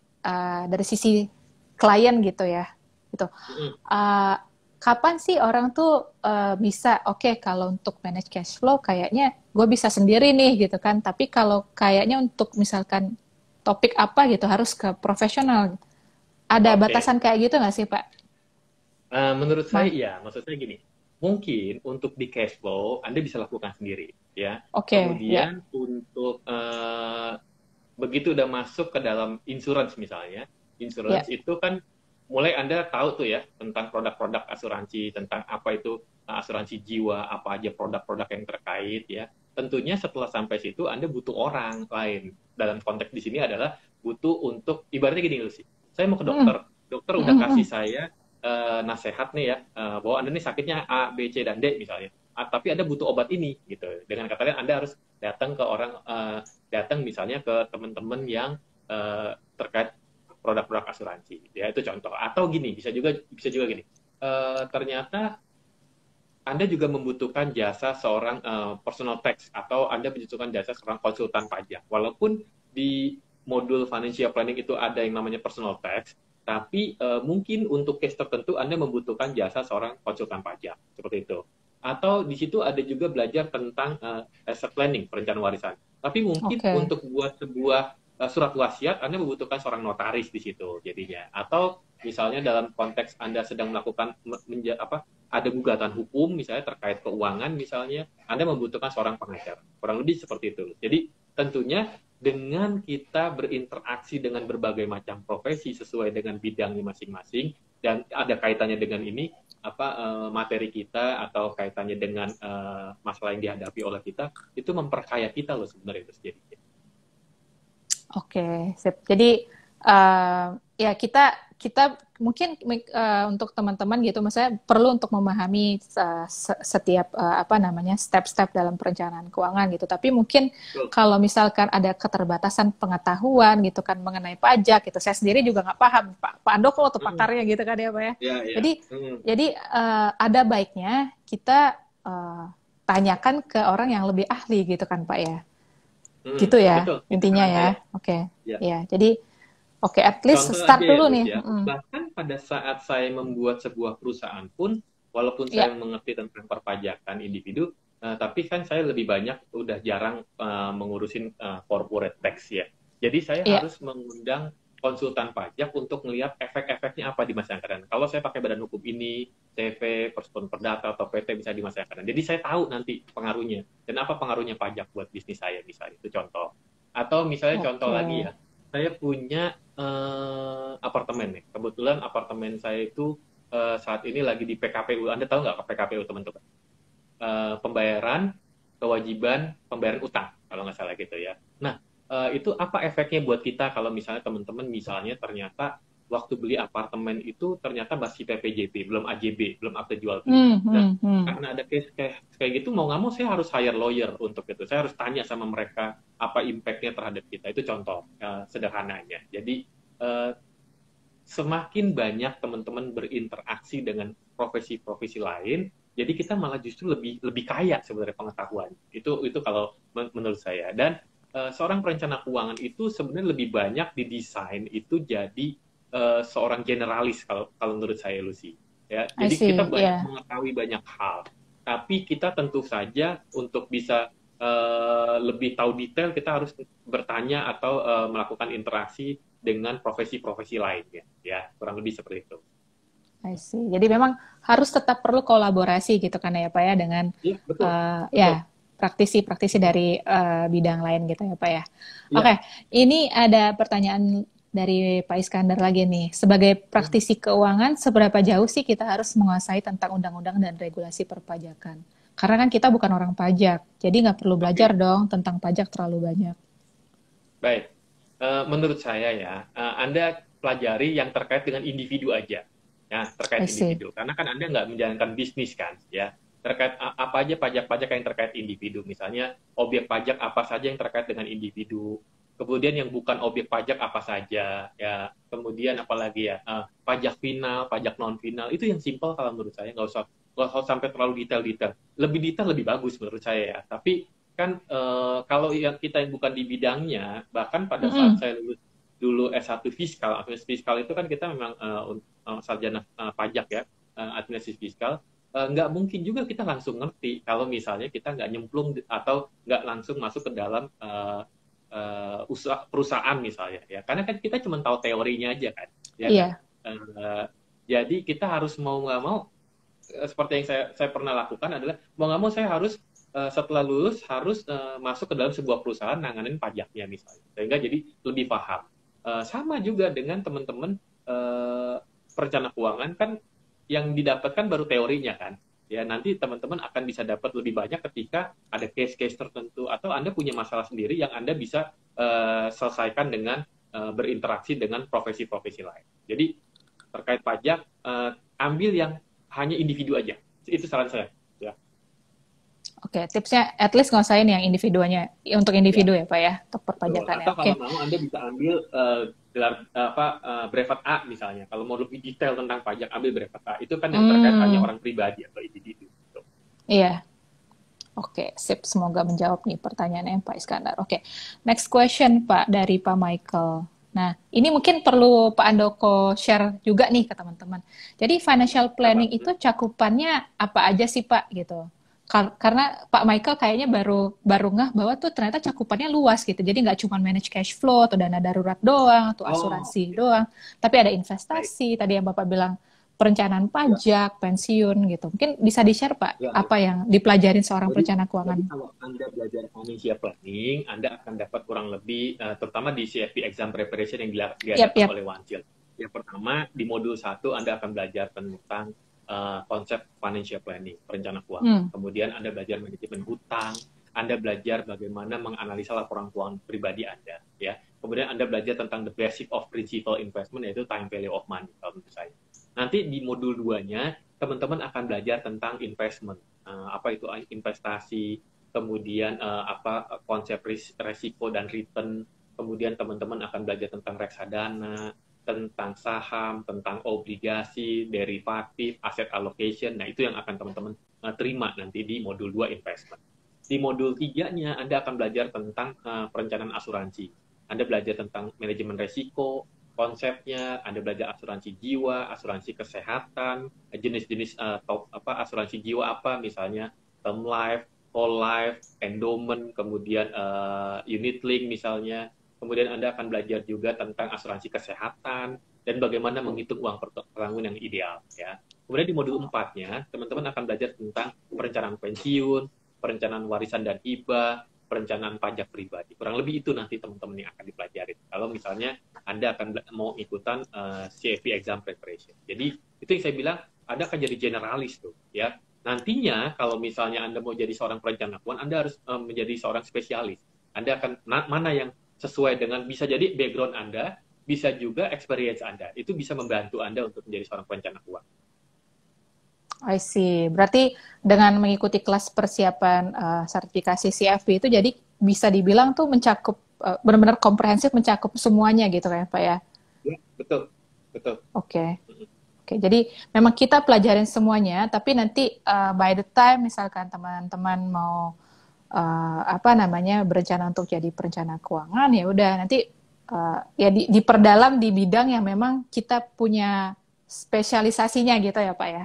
klien gitu ya, gitu. mm-mm. Uh, Kapan sih orang tuh bisa oke, kalau untuk manage cash flow kayaknya gue bisa sendiri nih gitu kan. Tapi kalau kayaknya untuk misalkan topik apa gitu harus ke profesional. Ada Oke. batasan kayak gitu nggak sih Pak? Menurut saya Mas, iya, maksud saya gini, mungkin untuk di cash flow Anda bisa lakukan sendiri, ya. oke, ya, Kemudian untuk begitu udah masuk ke dalam insurance misalnya, ya. insurance itu kan mulai Anda tahu tuh ya tentang produk-produk asuransi, tentang apa itu asuransi jiwa, apa aja produk-produk yang terkait ya. Tentunya setelah sampai situ Anda butuh orang lain. Dalam konteks di sini adalah butuh untuk ibaratnya gini loh sih. Saya mau ke Mm, dokter, dokter mm, udah mm, kasih mm. saya nasihat nih ya bahwa Anda nih sakitnya A, B, C dan D misalnya. Tapi Anda butuh obat ini gitu. Dengan kata lain Anda harus datang ke orang datang misalnya ke teman-teman yang terkait produk-produk asuransi ya itu contoh atau gini bisa juga gini ternyata anda juga membutuhkan jasa seorang personal tax atau Anda membutuhkan jasa seorang konsultan pajak. Walaupun di modul financial planning itu ada yang namanya personal tax, tapi mungkin untuk case tertentu Anda membutuhkan jasa seorang konsultan pajak seperti itu. Atau di situ ada juga belajar tentang asset planning, perencanaan warisan. Tapi mungkin Oke, untuk buat sebuah surat wasiat Anda membutuhkan seorang notaris di situ jadinya. Atau misalnya dalam konteks Anda sedang melakukan ada gugatan hukum misalnya terkait keuangan misalnya, Anda membutuhkan seorang pengacara. Kurang lebih seperti itu. Jadi tentunya dengan kita berinteraksi dengan berbagai macam profesi sesuai dengan bidangnya masing-masing dan ada kaitannya dengan ini materi kita atau kaitannya dengan masalah yang dihadapi oleh kita, itu memperkaya kita loh sebenarnya itu jadi. Oke, sip. Jadi ya kita mungkin untuk teman-teman gitu, maksudnya perlu untuk memahami setiap step-step dalam perencanaan keuangan gitu. Tapi mungkin kalau misalkan ada keterbatasan pengetahuan gitu kan mengenai pajak gitu, saya sendiri juga nggak paham. Pak Andoko tuh pakarnya gitu kan ya Pak ya. Jadi ada baiknya kita tanyakan ke orang yang lebih ahli gitu kan Pak ya. Gitu ya, betul. Intinya ya. Oke. Ya, jadi at least contoh start dulu nih. Ya. Bahkan pada saat saya membuat sebuah perusahaan pun, walaupun saya mengerti tentang perpajakan individu, tapi kan saya lebih banyak udah jarang mengurusin corporate tax ya. Jadi saya harus mengundang konsultan pajak untuk melihat efek-efeknya apa di masa yang akan datang. Kalau saya pakai badan hukum ini, CV, Persatuan Perdata, atau PT bisa di masa yang akan datang. Jadi saya tahu nanti pengaruhnya. Dan apa pengaruhnya pajak buat bisnis saya, misalnya. Itu contoh. Atau misalnya contoh lagi ya, saya punya apartemen nih. Kebetulan apartemen saya itu saat ini lagi di PKPU. Anda tahu nggak PKPU, teman-teman? Pembayaran, kewajiban, pembayaran utang, kalau nggak salah gitu ya. Nah, itu apa efeknya buat kita kalau misalnya teman-teman misalnya ternyata waktu beli apartemen itu ternyata masih PPJP, belum AJB, belum akte jual beli. Karena ada case kayak gitu, mau nggak mau saya harus hire lawyer untuk itu. Saya harus tanya sama mereka apa impact-nya terhadap kita. Itu contoh sederhananya. Jadi semakin banyak teman-teman berinteraksi dengan profesi-profesi lain, jadi kita malah justru lebih kaya sebenarnya pengetahuan. Itu kalau menurut saya. Dan seorang perencana keuangan itu sebenarnya lebih banyak didesain itu jadi seorang generalis kalau menurut saya, Lucy. Ya, jadi kita mengetahui banyak hal, tapi kita tentu saja untuk bisa lebih tahu detail kita harus bertanya atau melakukan interaksi dengan profesi-profesi lainnya. Ya, kurang lebih seperti itu. I see. Jadi memang harus tetap perlu kolaborasi gitu kan ya Pak ya dengan praktisi-praktisi dari bidang lain gitu ya Pak ya. Oke, ini ada pertanyaan dari Pak Iskandar lagi nih. Sebagai praktisi keuangan, seberapa jauh sih kita harus menguasai tentang undang-undang dan regulasi perpajakan? Karena kan kita bukan orang pajak, jadi nggak perlu belajar dong tentang pajak terlalu banyak. Baik, menurut saya ya, Anda pelajari yang terkait dengan individu aja. Ya, terkait individu. Karena kan Anda nggak menjalankan bisnis kan, ya. Terkait apa aja pajak-pajak yang terkait individu, misalnya objek pajak apa saja yang terkait dengan individu, kemudian yang bukan objek pajak apa saja, ya, kemudian apalagi ya, pajak final, pajak non final, itu yang simpel kalau menurut saya, nggak usah sampai terlalu detail-detail, lebih detail lebih bagus menurut saya ya, tapi kan kalau yang kita yang bukan di bidangnya, bahkan pada saat saya lulus dulu S1 fiskal itu kan kita memang sarjana pajak ya, administrasi fiskal. Nggak mungkin juga kita langsung ngerti kalau misalnya kita nggak nyemplung atau nggak langsung masuk ke dalam perusahaan misalnya ya, karena kan kita cuma tahu teorinya aja kan ya. Jadi kita harus mau nggak mau seperti yang saya pernah lakukan adalah mau nggak mau saya harus setelah lulus harus masuk ke dalam sebuah perusahaan nanganin pajaknya misalnya, sehingga jadi lebih paham. Sama juga dengan teman-teman perencana keuangan kan yang didapatkan baru teorinya kan. Ya, nanti teman-teman akan bisa dapat lebih banyak ketika ada case-case tertentu atau Anda punya masalah sendiri yang Anda bisa selesaikan dengan berinteraksi dengan profesi-profesi lain. Jadi terkait pajak, ambil yang hanya individu aja. Itu saran saya. Ya. Oke, tipsnya at least nguasain yang individuanya untuk individu ya Pak ya, untuk perpajakan. Atau kalau mau Anda bisa ambil brevet A misalnya. Kalau mau lebih detail tentang pajak, ambil brevet A. Itu kan yang terkait hanya orang pribadi atau individu. Gitu. Iya. Oke, sip. Semoga menjawab nih pertanyaannya Pak Iskandar. Oke, next question Pak dari Pak Michael. Nah, ini mungkin perlu Pak Andoko share juga nih ke teman-teman. Jadi financial planning itu cakupannya apa aja sih Pak gitu? Karena Pak Michael kayaknya baru ngeh bahwa tuh ternyata cakupannya luas gitu. Jadi nggak cuma manage cash flow atau dana darurat doang atau asuransi doang, tapi ada investasi. Tadi yang Bapak bilang perencanaan pajak, pensiun gitu. Mungkin bisa di-share Pak, Ya, apa yang dipelajarin seorang Jadi, perencana keuangan? jadi kalau Anda belajar financial planning, Anda akan dapat kurang lebih, terutama di CFP exam preparation yang Yap, diadakan yap. oleh Wancil. Yang pertama, di modul 1 Anda akan belajar tentang konsep financial planning, perencana keuangan. Hmm. Kemudian Anda belajar manajemen hutang, Anda belajar bagaimana menganalisa laporan keuangan pribadi Anda. Ya. Kemudian Anda belajar tentang the basic of principal investment, yaitu time value of money, kalau menurut saya. Nanti di modul 2-nya, teman-teman akan belajar tentang investment. Apa itu investasi, kemudian apa konsep resiko dan return, kemudian teman-teman akan belajar tentang reksadana, tentang saham, tentang obligasi, derivatif, asset allocation. Nah, itu yang akan teman-teman terima nanti di modul 2 investment. Di modul 3-nya Anda akan belajar tentang perencanaan asuransi. Anda belajar tentang manajemen resiko, konsepnya, Anda belajar asuransi jiwa, asuransi kesehatan, jenis-jenis asuransi jiwa apa, misalnya term life, whole life, endowment, kemudian unit link misalnya. Kemudian Anda akan belajar juga tentang asuransi kesehatan dan bagaimana menghitung uang pesangon yang ideal. Ya. Kemudian di modul 4-nya, teman-teman akan belajar tentang perencanaan pensiun, perencanaan warisan dan hibah, perencanaan pajak pribadi. Kurang lebih itu nanti teman-teman yang akan dipelajari. Kalau misalnya Anda akan mau ikutan CFP exam preparation. Jadi itu yang saya bilang, Anda akan jadi generalis tuh, ya. Nantinya kalau misalnya Anda mau jadi seorang perencana keuangan, Anda harus menjadi seorang spesialis. Anda akan mana yang sesuai dengan, bisa jadi background Anda, bisa juga experience Anda. Itu bisa membantu Anda untuk menjadi seorang perencana keuangan. I see. Berarti dengan mengikuti kelas persiapan sertifikasi CFP itu jadi bisa dibilang tuh mencakup benar-benar komprehensif, mencakup semuanya gitu kan Pak ya? Ya, betul, betul. Oke. Oke, jadi memang kita pelajarin semuanya, tapi nanti by the time misalkan teman-teman mau berencana untuk jadi perencana keuangan, ya udah nanti ya diperdalam di bidang yang memang kita punya spesialisasinya gitu ya Pak ya?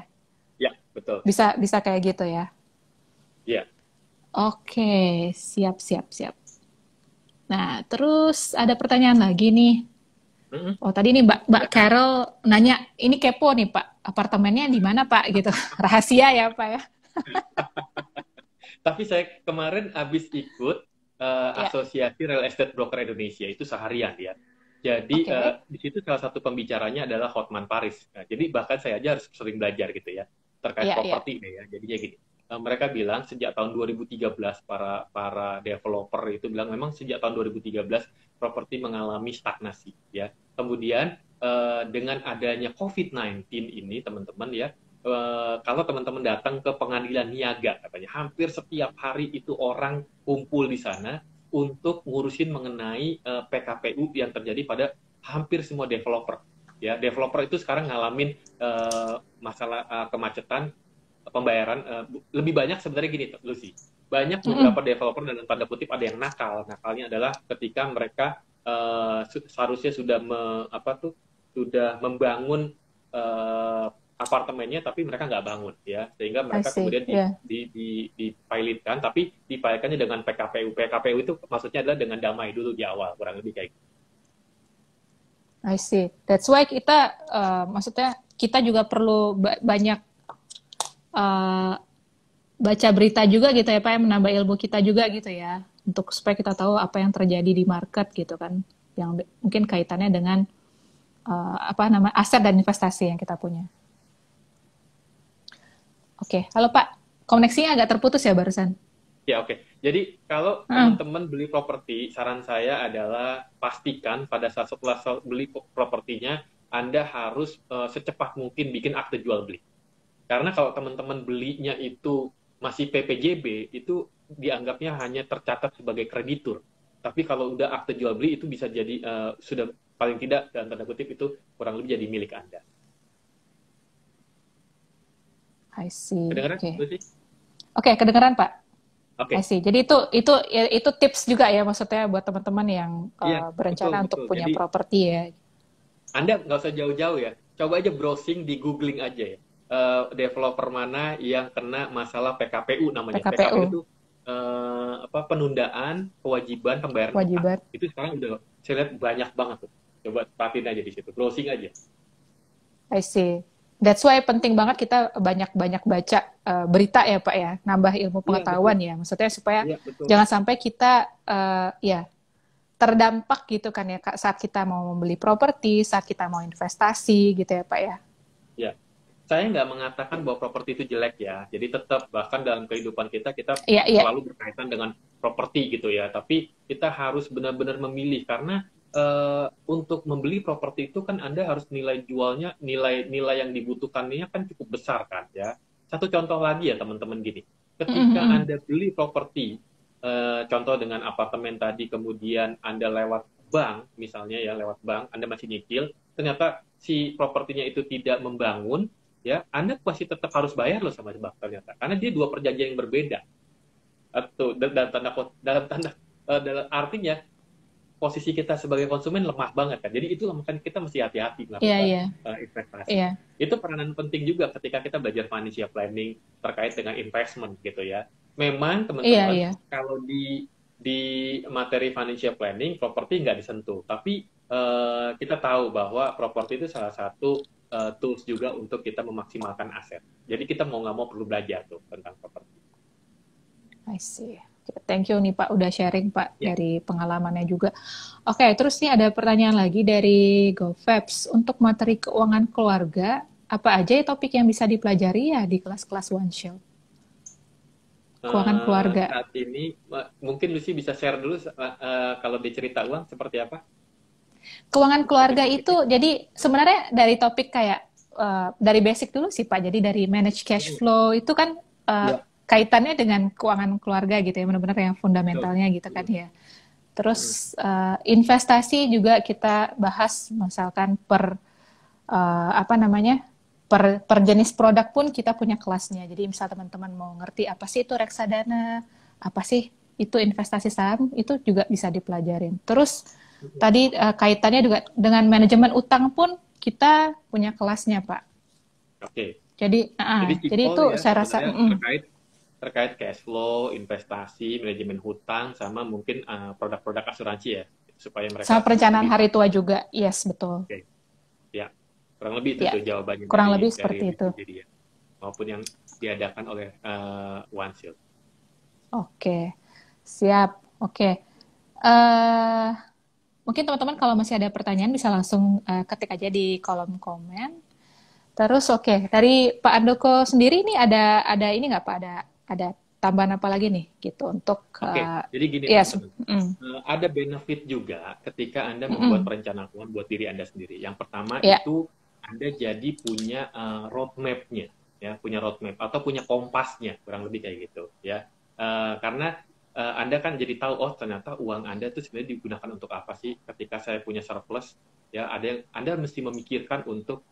Ya, betul. Bisa kayak gitu ya? Ya. Oke, siap. Nah, terus ada pertanyaan lagi nih. Oh, tadi nih Mbak Carol nanya, ini kepo nih Pak, apartemennya di mana Pak? Gitu, rahasia ya Pak ya? Tapi saya kemarin habis ikut Asosiasi Real Estate Broker Indonesia, itu seharian ya. Jadi di situ salah satu pembicaranya adalah Hotman Paris. Nah, jadi bahkan saya aja harus sering belajar gitu ya terkait properti ya. Jadinya gini, mereka bilang sejak tahun 2013 para developer itu bilang memang sejak tahun 2013 properti mengalami stagnasi ya. Kemudian dengan adanya COVID-19 ini teman-teman ya, kalau teman-teman datang ke pengadilan niaga katanya hampir setiap hari itu orang kumpul di sana untuk ngurusin mengenai PKPU yang terjadi pada hampir semua developer. Ya, developer itu sekarang ngalamin masalah kemacetan pembayaran. Lebih banyak sebenarnya gini, Lucy. Banyak beberapa developer dan tanda kutip ada yang nakal. Nakalnya adalah ketika mereka seharusnya sudah sudah membangun apartemennya tapi mereka nggak bangun ya, sehingga mereka kemudian dipilotkan, tapi dipilotkannya dengan PKPU. PKPU itu maksudnya adalah dengan damai dulu di awal, kurang lebih kayak gitu. I see. That's why kita maksudnya kita juga perlu banyak baca berita juga gitu ya Pak, yang menambah ilmu kita juga gitu ya, untuk supaya kita tahu apa yang terjadi di market gitu kan, yang mungkin kaitannya dengan aset dan investasi yang kita punya. Oke, halo Pak, koneksinya agak terputus ya barusan. Ya, oke. Jadi kalau teman-teman beli properti, saran saya adalah pastikan pada saat setelah beli propertinya, Anda harus secepat mungkin bikin akte jual beli. Karena kalau teman-teman belinya itu masih PPJB, itu dianggapnya hanya tercatat sebagai kreditur. Tapi kalau udah akte jual beli itu bisa jadi sudah paling tidak dalam tanda kutip itu kurang lebih jadi milik Anda. I see. Kedengeran? Oke, kedengeran Pak. Okay. I see. Jadi itu tips juga ya, maksudnya buat teman-teman yang berencana untuk punya properti ya. Anda nggak usah jauh-jauh ya. Coba aja browsing di googling aja ya. Developer mana yang kena masalah PKPU namanya. PKPU itu penundaan kewajiban pembayaran utang. Itu sekarang udah saya lihat banyak banget tuh. Coba perhatiin aja di situ, browsing aja. I see. That's why penting banget kita banyak-banyak baca berita ya Pak ya, nambah ilmu Iya, betul. pengetahuan ya. Maksudnya supaya Iya, betul. jangan sampai kita ya terdampak gitu kan ya Kak, saat kita mau membeli properti, saat kita mau investasi gitu ya Pak ya. Ya, saya nggak mengatakan bahwa properti itu jelek ya. Jadi tetap bahkan dalam kehidupan kita Iya, iya. selalu berkaitan dengan properti gitu ya. Tapi kita harus benar-benar memilih karena untuk membeli properti itu kan Anda harus nilai jualnya, nilai yang dibutuhkannya kan cukup besar kan ya. Satu contoh lagi ya teman-teman gini. Ketika Anda beli properti, contoh dengan apartemen tadi, kemudian Anda lewat bank, misalnya ya lewat bank, Anda masih nyicil, ternyata si propertinya itu tidak membangun, ya Anda pasti tetap harus bayar loh sama bank ternyata, karena dia dua perjanjian yang berbeda. Atau dalam artinya posisi kita sebagai konsumen lemah banget kan. Jadi itu makanya kita mesti hati-hati Iya, melakukan iya. investasi. Iya. Itu peranan penting juga ketika kita belajar financial planning terkait dengan investment gitu ya. Memang Iya, teman-teman iya. kalau di materi financial planning properti nggak disentuh, tapi kita tahu bahwa properti itu salah satu tools juga untuk kita memaksimalkan aset. Jadi kita mau nggak mau perlu belajar tuh tentang properti. I see. Thank you nih Pak udah sharing Pak Ya. dari pengalamannya juga. Oke, terus nih ada pertanyaan lagi dari GoFabs. Untuk materi keuangan keluarga, apa aja ya topik yang bisa dipelajari ya di kelas-kelas OneShield? Keuangan keluarga. Saat ini mungkin Lucy bisa share dulu kalau di cerita uang seperti apa? Keuangan keluarga itu jadi sebenarnya dari topik kayak dari basic dulu sih Pak. Jadi dari manage cash flow itu kan Ya. kaitannya dengan keuangan keluarga gitu ya, benar-benar yang fundamentalnya gitu kan ya. Terus investasi juga kita bahas misalkan per per jenis produk pun kita punya kelasnya. Jadi misal teman-teman mau ngerti apa sih itu reksadana, apa sih itu investasi saham, itu juga bisa dipelajarin. Terus tadi kaitannya juga dengan manajemen utang pun kita punya kelasnya, Pak. Oke. Jadi itu ya, saya rasa terkait cash flow, investasi, manajemen hutang, sama mungkin produk-produk asuransi ya, supaya mereka sama perencanaan hari tua juga, yes betul. Oke. Ya, kurang lebih itu Ya, tuh jawabannya kurang dari, lebih seperti itu. Ya. Maupun yang diadakan oleh OneShield. Oke, siap. Oke. Mungkin teman-teman kalau masih ada pertanyaan bisa langsung ketik aja di kolom komen. Terus dari Pak Andoko sendiri ini ada ini nggak Pak? Ada tambahan apa lagi nih gitu untuk jadi gini teman-teman. Ada benefit juga ketika Anda membuat perencanaan keuangan buat diri Anda sendiri. Yang pertama itu Anda jadi punya roadmap-nya, ya, punya roadmap atau punya kompasnya, kurang lebih kayak gitu, ya. Karena Anda kan jadi tahu, oh ternyata uang Anda itu sebenarnya digunakan untuk apa sih? Ketika saya punya surplus, ya Anda mesti memikirkan untuk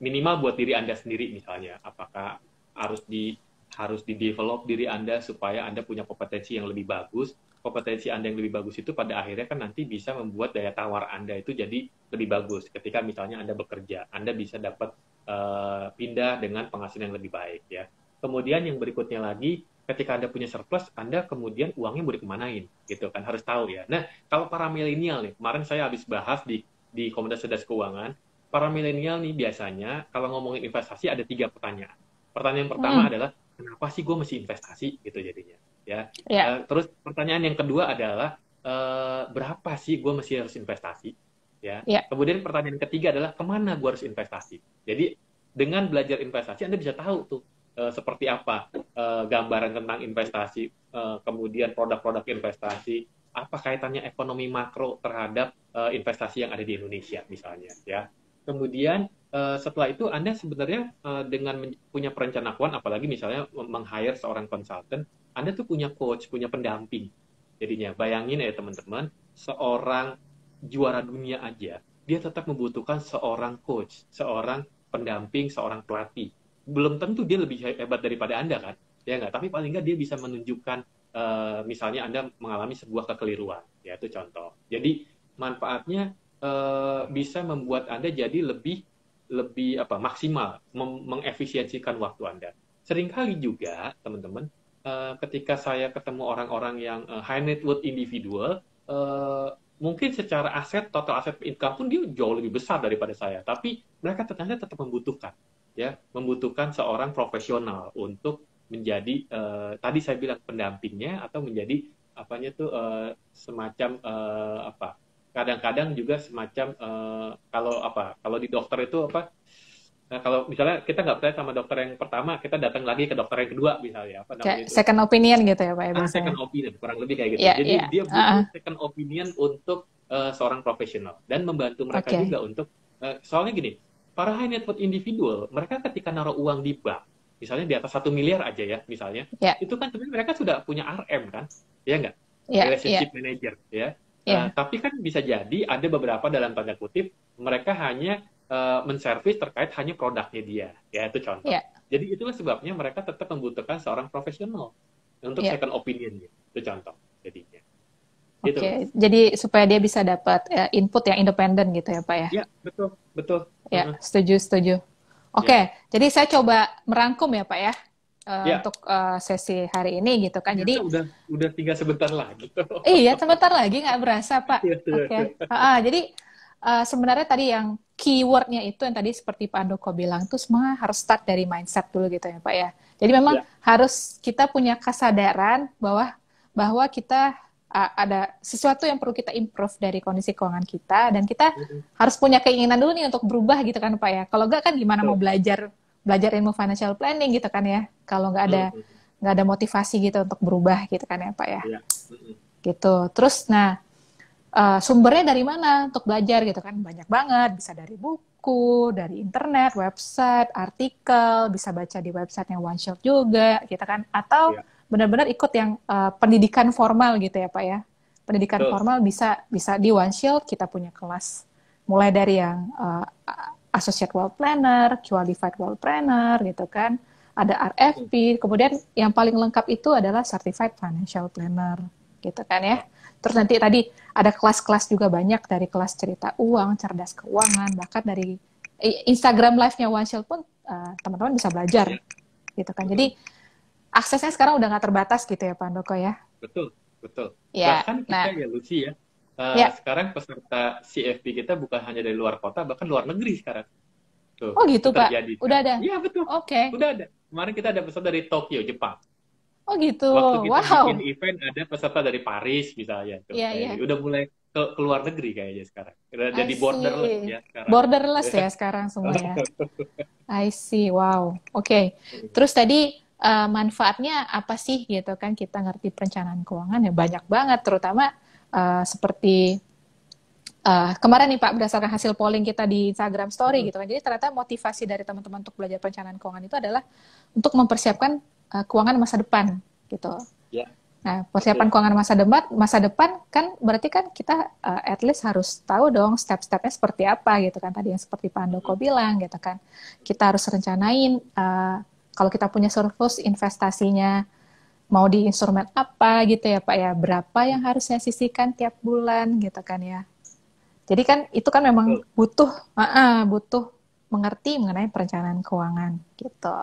minimal buat diri Anda sendiri misalnya, apakah harus di-develop diri Anda supaya Anda punya kompetensi yang lebih bagus. Kompetensi Anda yang lebih bagus itu pada akhirnya kan nanti bisa membuat daya tawar Anda itu jadi lebih bagus. Ketika misalnya Anda bekerja, Anda bisa dapat pindah dengan penghasilan yang lebih baik ya. Kemudian yang berikutnya lagi, ketika Anda punya surplus, Anda kemudian uangnya mau dikemanain, gitu kan, harus tahu ya. Nah, kalau para milenial nih, kemarin saya habis bahas di Komunitas Cerdas Keuangan, para milenial nih biasanya kalau ngomongin investasi ada 3 pertanyaan. Pertanyaan pertama adalah, kenapa sih gue mesti investasi, gitu jadinya. Ya. Terus pertanyaan yang kedua adalah, berapa sih gue mesti harus investasi? Ya. Kemudian pertanyaan ketiga adalah, kemana gue harus investasi? Jadi, dengan belajar investasi, Anda bisa tahu tuh, seperti apa gambaran tentang investasi, kemudian produk-produk investasi, apa kaitannya ekonomi makro terhadap investasi yang ada di Indonesia misalnya, ya. Kemudian setelah itu Anda sebenarnya dengan punya perencana keuangan, apalagi misalnya meng-hire seorang konsultan, Anda tuh punya coach, punya pendamping. Jadinya bayangin ya teman-teman, seorang juara dunia aja, dia tetap membutuhkan seorang coach, seorang pendamping, seorang pelatih. Belum tentu dia lebih hebat daripada Anda kan, ya nggak? Tapi paling nggak dia bisa menunjukkan misalnya Anda mengalami sebuah kekeliruan, ya itu contoh. Jadi manfaatnya bisa membuat Anda jadi lebih maksimal, mengefisiensikan waktu Anda. Seringkali juga teman-teman, ketika saya ketemu orang-orang yang high net worth individual, mungkin secara aset, total aset income pun dia jauh lebih besar daripada saya. Tapi mereka ternyata tetap membutuhkan, ya, membutuhkan seorang profesional untuk menjadi tadi saya bilang pendampingnya atau menjadi apanya tuh semacam apa? Kadang-kadang juga semacam kalau di dokter itu apa? Nah, kalau misalnya kita nggak percaya sama dokter yang pertama, kita datang lagi ke dokter yang kedua misalnya, apa namanya Kayak itu? second opinion gitu ya Pak ya biasanya. Second opinion, kurang lebih kayak gitu. Iya, Jadi iya. dia butuh second opinion untuk seorang profesional dan membantu mereka Oke. juga untuk soalnya gini, para high net worth individual, mereka ketika naruh uang di bank, misalnya di atas 1 miliar aja ya, misalnya, Ya, itu kan sebenarnya mereka sudah punya RM kan, ya nggak? ya, ya, Relationship manager, ya. ya, Tapi kan bisa jadi ada beberapa dalam tanda kutip mereka hanya menservis terkait hanya produknya dia, ya itu contoh. ya, Jadi itulah sebabnya mereka tetap membutuhkan seorang profesional untuk ya. second opinion gitu. Itu contoh jadinya. Gitu, Mas. Oke. Jadi supaya dia bisa dapat input yang independen gitu ya Pak ya. Ya, betul, betul. Ya, setuju, setuju. Ya, Oke, jadi saya coba merangkum ya Pak ya ya. untuk sesi hari ini gitu kan. Ternyata Jadi udah tinggal sebentar lagi tuh. iya, sebentar lagi nggak berasa Pak. Iya, Oke. tuh. Jadi sebenarnya tadi yang keywordnya itu yang tadi seperti Pak Andoko bilang tuh semua harus start dari mindset dulu gitu ya Pak ya. Jadi memang Ya, harus kita punya kesadaran bahwa kita ada sesuatu yang perlu kita improve dari kondisi keuangan kita dan kita harus punya keinginan dulu nih untuk berubah gitu kan Pak ya. Kalau nggak kan gimana mau betul. belajar ilmu financial planning gitu kan ya. Kalau nggak ada motivasi gitu untuk berubah gitu kan ya Pak ya. Ya. Gitu. Terus nah sumbernya dari mana untuk belajar gitu kan banyak banget, bisa dari buku, dari internet, website, artikel, bisa baca di websitenya OneShield juga gitu kan, atau Ya, benar-benar ikut yang pendidikan formal gitu ya Pak ya. Pendidikan betul. formal bisa di OneShield, kita punya kelas mulai dari yang Associate Wealth Planner, Qualified Wealth Planner gitu kan, ada RFP, kemudian yang paling lengkap itu adalah Certified Financial Planner gitu kan ya. Terus nanti tadi ada kelas-kelas juga banyak dari kelas cerita uang, cerdas keuangan, bahkan dari Instagram live-nya OneShield pun teman-teman bisa belajar Ya, gitu kan. betul. Jadi aksesnya sekarang udah nggak terbatas gitu ya Pak Andoko ya. Betul, betul. Ya, Bahkan kita nah, ya Lucy ya, ya. sekarang peserta CFP kita bukan hanya dari luar kota, bahkan luar negeri sekarang. Tuh, Oh itu gitu Pak, terjadi udah sekarang. ada. Iya, betul. Oke. Udah ada. Kemarin kita ada peserta dari Tokyo, Jepang. Oh gitu, Waktu kita bikin wow. event ada peserta dari Paris misalnya tuh. Iya, Kayak iya. gitu. Udah mulai ke luar negeri kayaknya sekarang. Udah I jadi borderless see. ya sekarang. Borderless ya sekarang semua ya. I see, wow. Oke. Hmm. Terus tadi manfaatnya apa sih gitu kan kita ngerti perencanaan keuangan ya banyak banget, terutama seperti kemarin nih Pak berdasarkan hasil polling kita di Instagram Story gitu kan. Jadi ternyata motivasi dari teman-teman untuk belajar perencanaan keuangan itu adalah untuk mempersiapkan keuangan masa depan gitu. Ya, Nah, betul. persiapan keuangan masa depan kan berarti kan kita at least harus tahu dong step-stepnya seperti apa gitu kan. Tadi yang seperti Pak Andoko bilang gitu kan. Kita harus rencanain kalau kita punya surplus investasinya mau di instrumen apa gitu ya Pak ya. Berapa yang harus saya sisihkan tiap bulan gitu kan ya. Jadi kan itu kan memang Betul. butuh mengerti mengenai perencanaan keuangan gitu.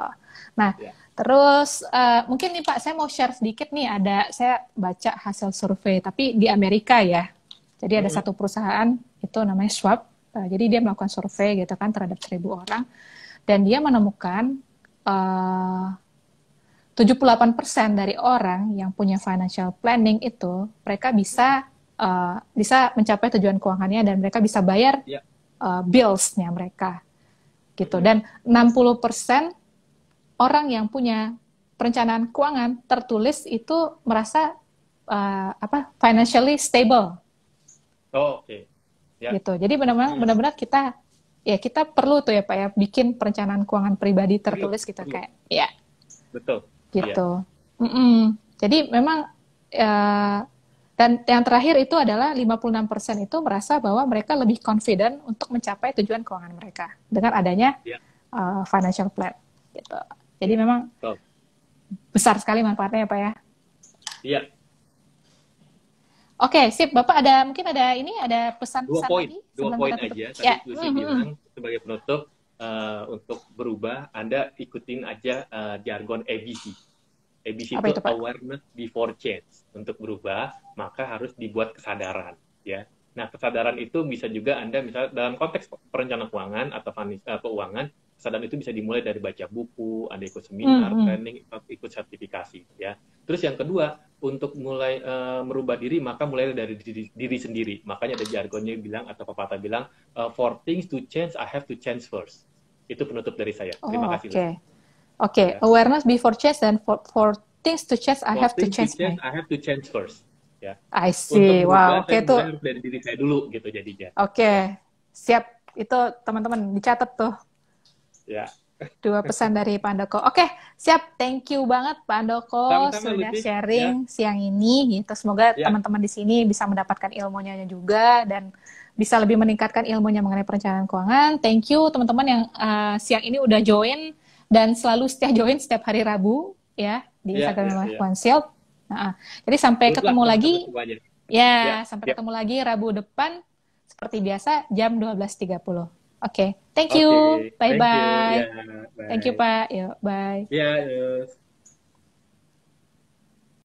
Nah, Ya. terus mungkin nih Pak, saya mau share sedikit nih, saya baca hasil survei, tapi di Amerika ya. Jadi ada satu perusahaan, itu namanya Schwab, jadi dia melakukan survei gitu kan terhadap 1.000 orang, dan dia menemukan 78% dari orang yang punya financial planning itu, mereka bisa mencapai tujuan keuangannya dan mereka bisa bayar Ya. bills-nya mereka gitu. Dan 60% orang yang punya perencanaan keuangan tertulis itu merasa financially stable Oh, oke. Ya. gitu. Jadi benar-benar kita perlu tuh ya Pak ya bikin perencanaan keuangan pribadi Perlu, tertulis gitu perlu. kayak ya Betul. Iya. gitu. Jadi memang dan yang terakhir itu adalah 56% itu merasa bahwa mereka lebih confident untuk mencapai tujuan keuangan mereka dengan adanya Ya. financial plan gitu. Jadi Ya. memang Betul. besar sekali manfaatnya ya Pak ya. Iya. Oke, sip. Bapak mungkin ada pesan-pesan lagi Dua sebelum poin kita tutup? aja. Tadi Ya. Lucy bilang sebagai penutup untuk berubah, Anda ikutin aja jargon ABC. ABC Apa itu itu Pak? awareness before change. Untuk berubah, maka harus dibuat kesadaran, ya. Nah, kesadaran itu bisa juga Anda misalnya dalam konteks perencanaan keuangan atau keuangan, kesadaran itu bisa dimulai dari baca buku, Anda ikut seminar, training, ikut sertifikasi ya. Terus yang kedua, untuk mulai merubah diri, maka mulai dari diri sendiri. Makanya ada jargonnya bilang atau pepatah bilang, for things to change, I have to change first. Itu penutup dari saya. Terima kasih. Oke. Oke, awareness before change dan for things to change I have to change I have to change first. Ya. I see. Wow, oke itu harus dari diri saya dulu gitu jadinya. Oke. Siap. Itu teman-teman dicatat tuh. Ya. 2 pesan dari Pak Andoko. Oke, siap. Thank you banget Pak Andoko sudah sharing siang ini gitu. Semoga teman-teman di sini bisa mendapatkan ilmunya juga dan bisa lebih meningkatkan ilmunya mengenai perencanaan keuangan. Thank you teman-teman yang siang ini udah join dan selalu setia join setiap hari Rabu ya di Instagram OneShield. Nah, jadi sampai ketemu lagi. Sampai ketemu lagi Rabu depan seperti biasa jam 12.30. Oke, thank you. Bye-bye. Thank you, Pak. Yuk, bye.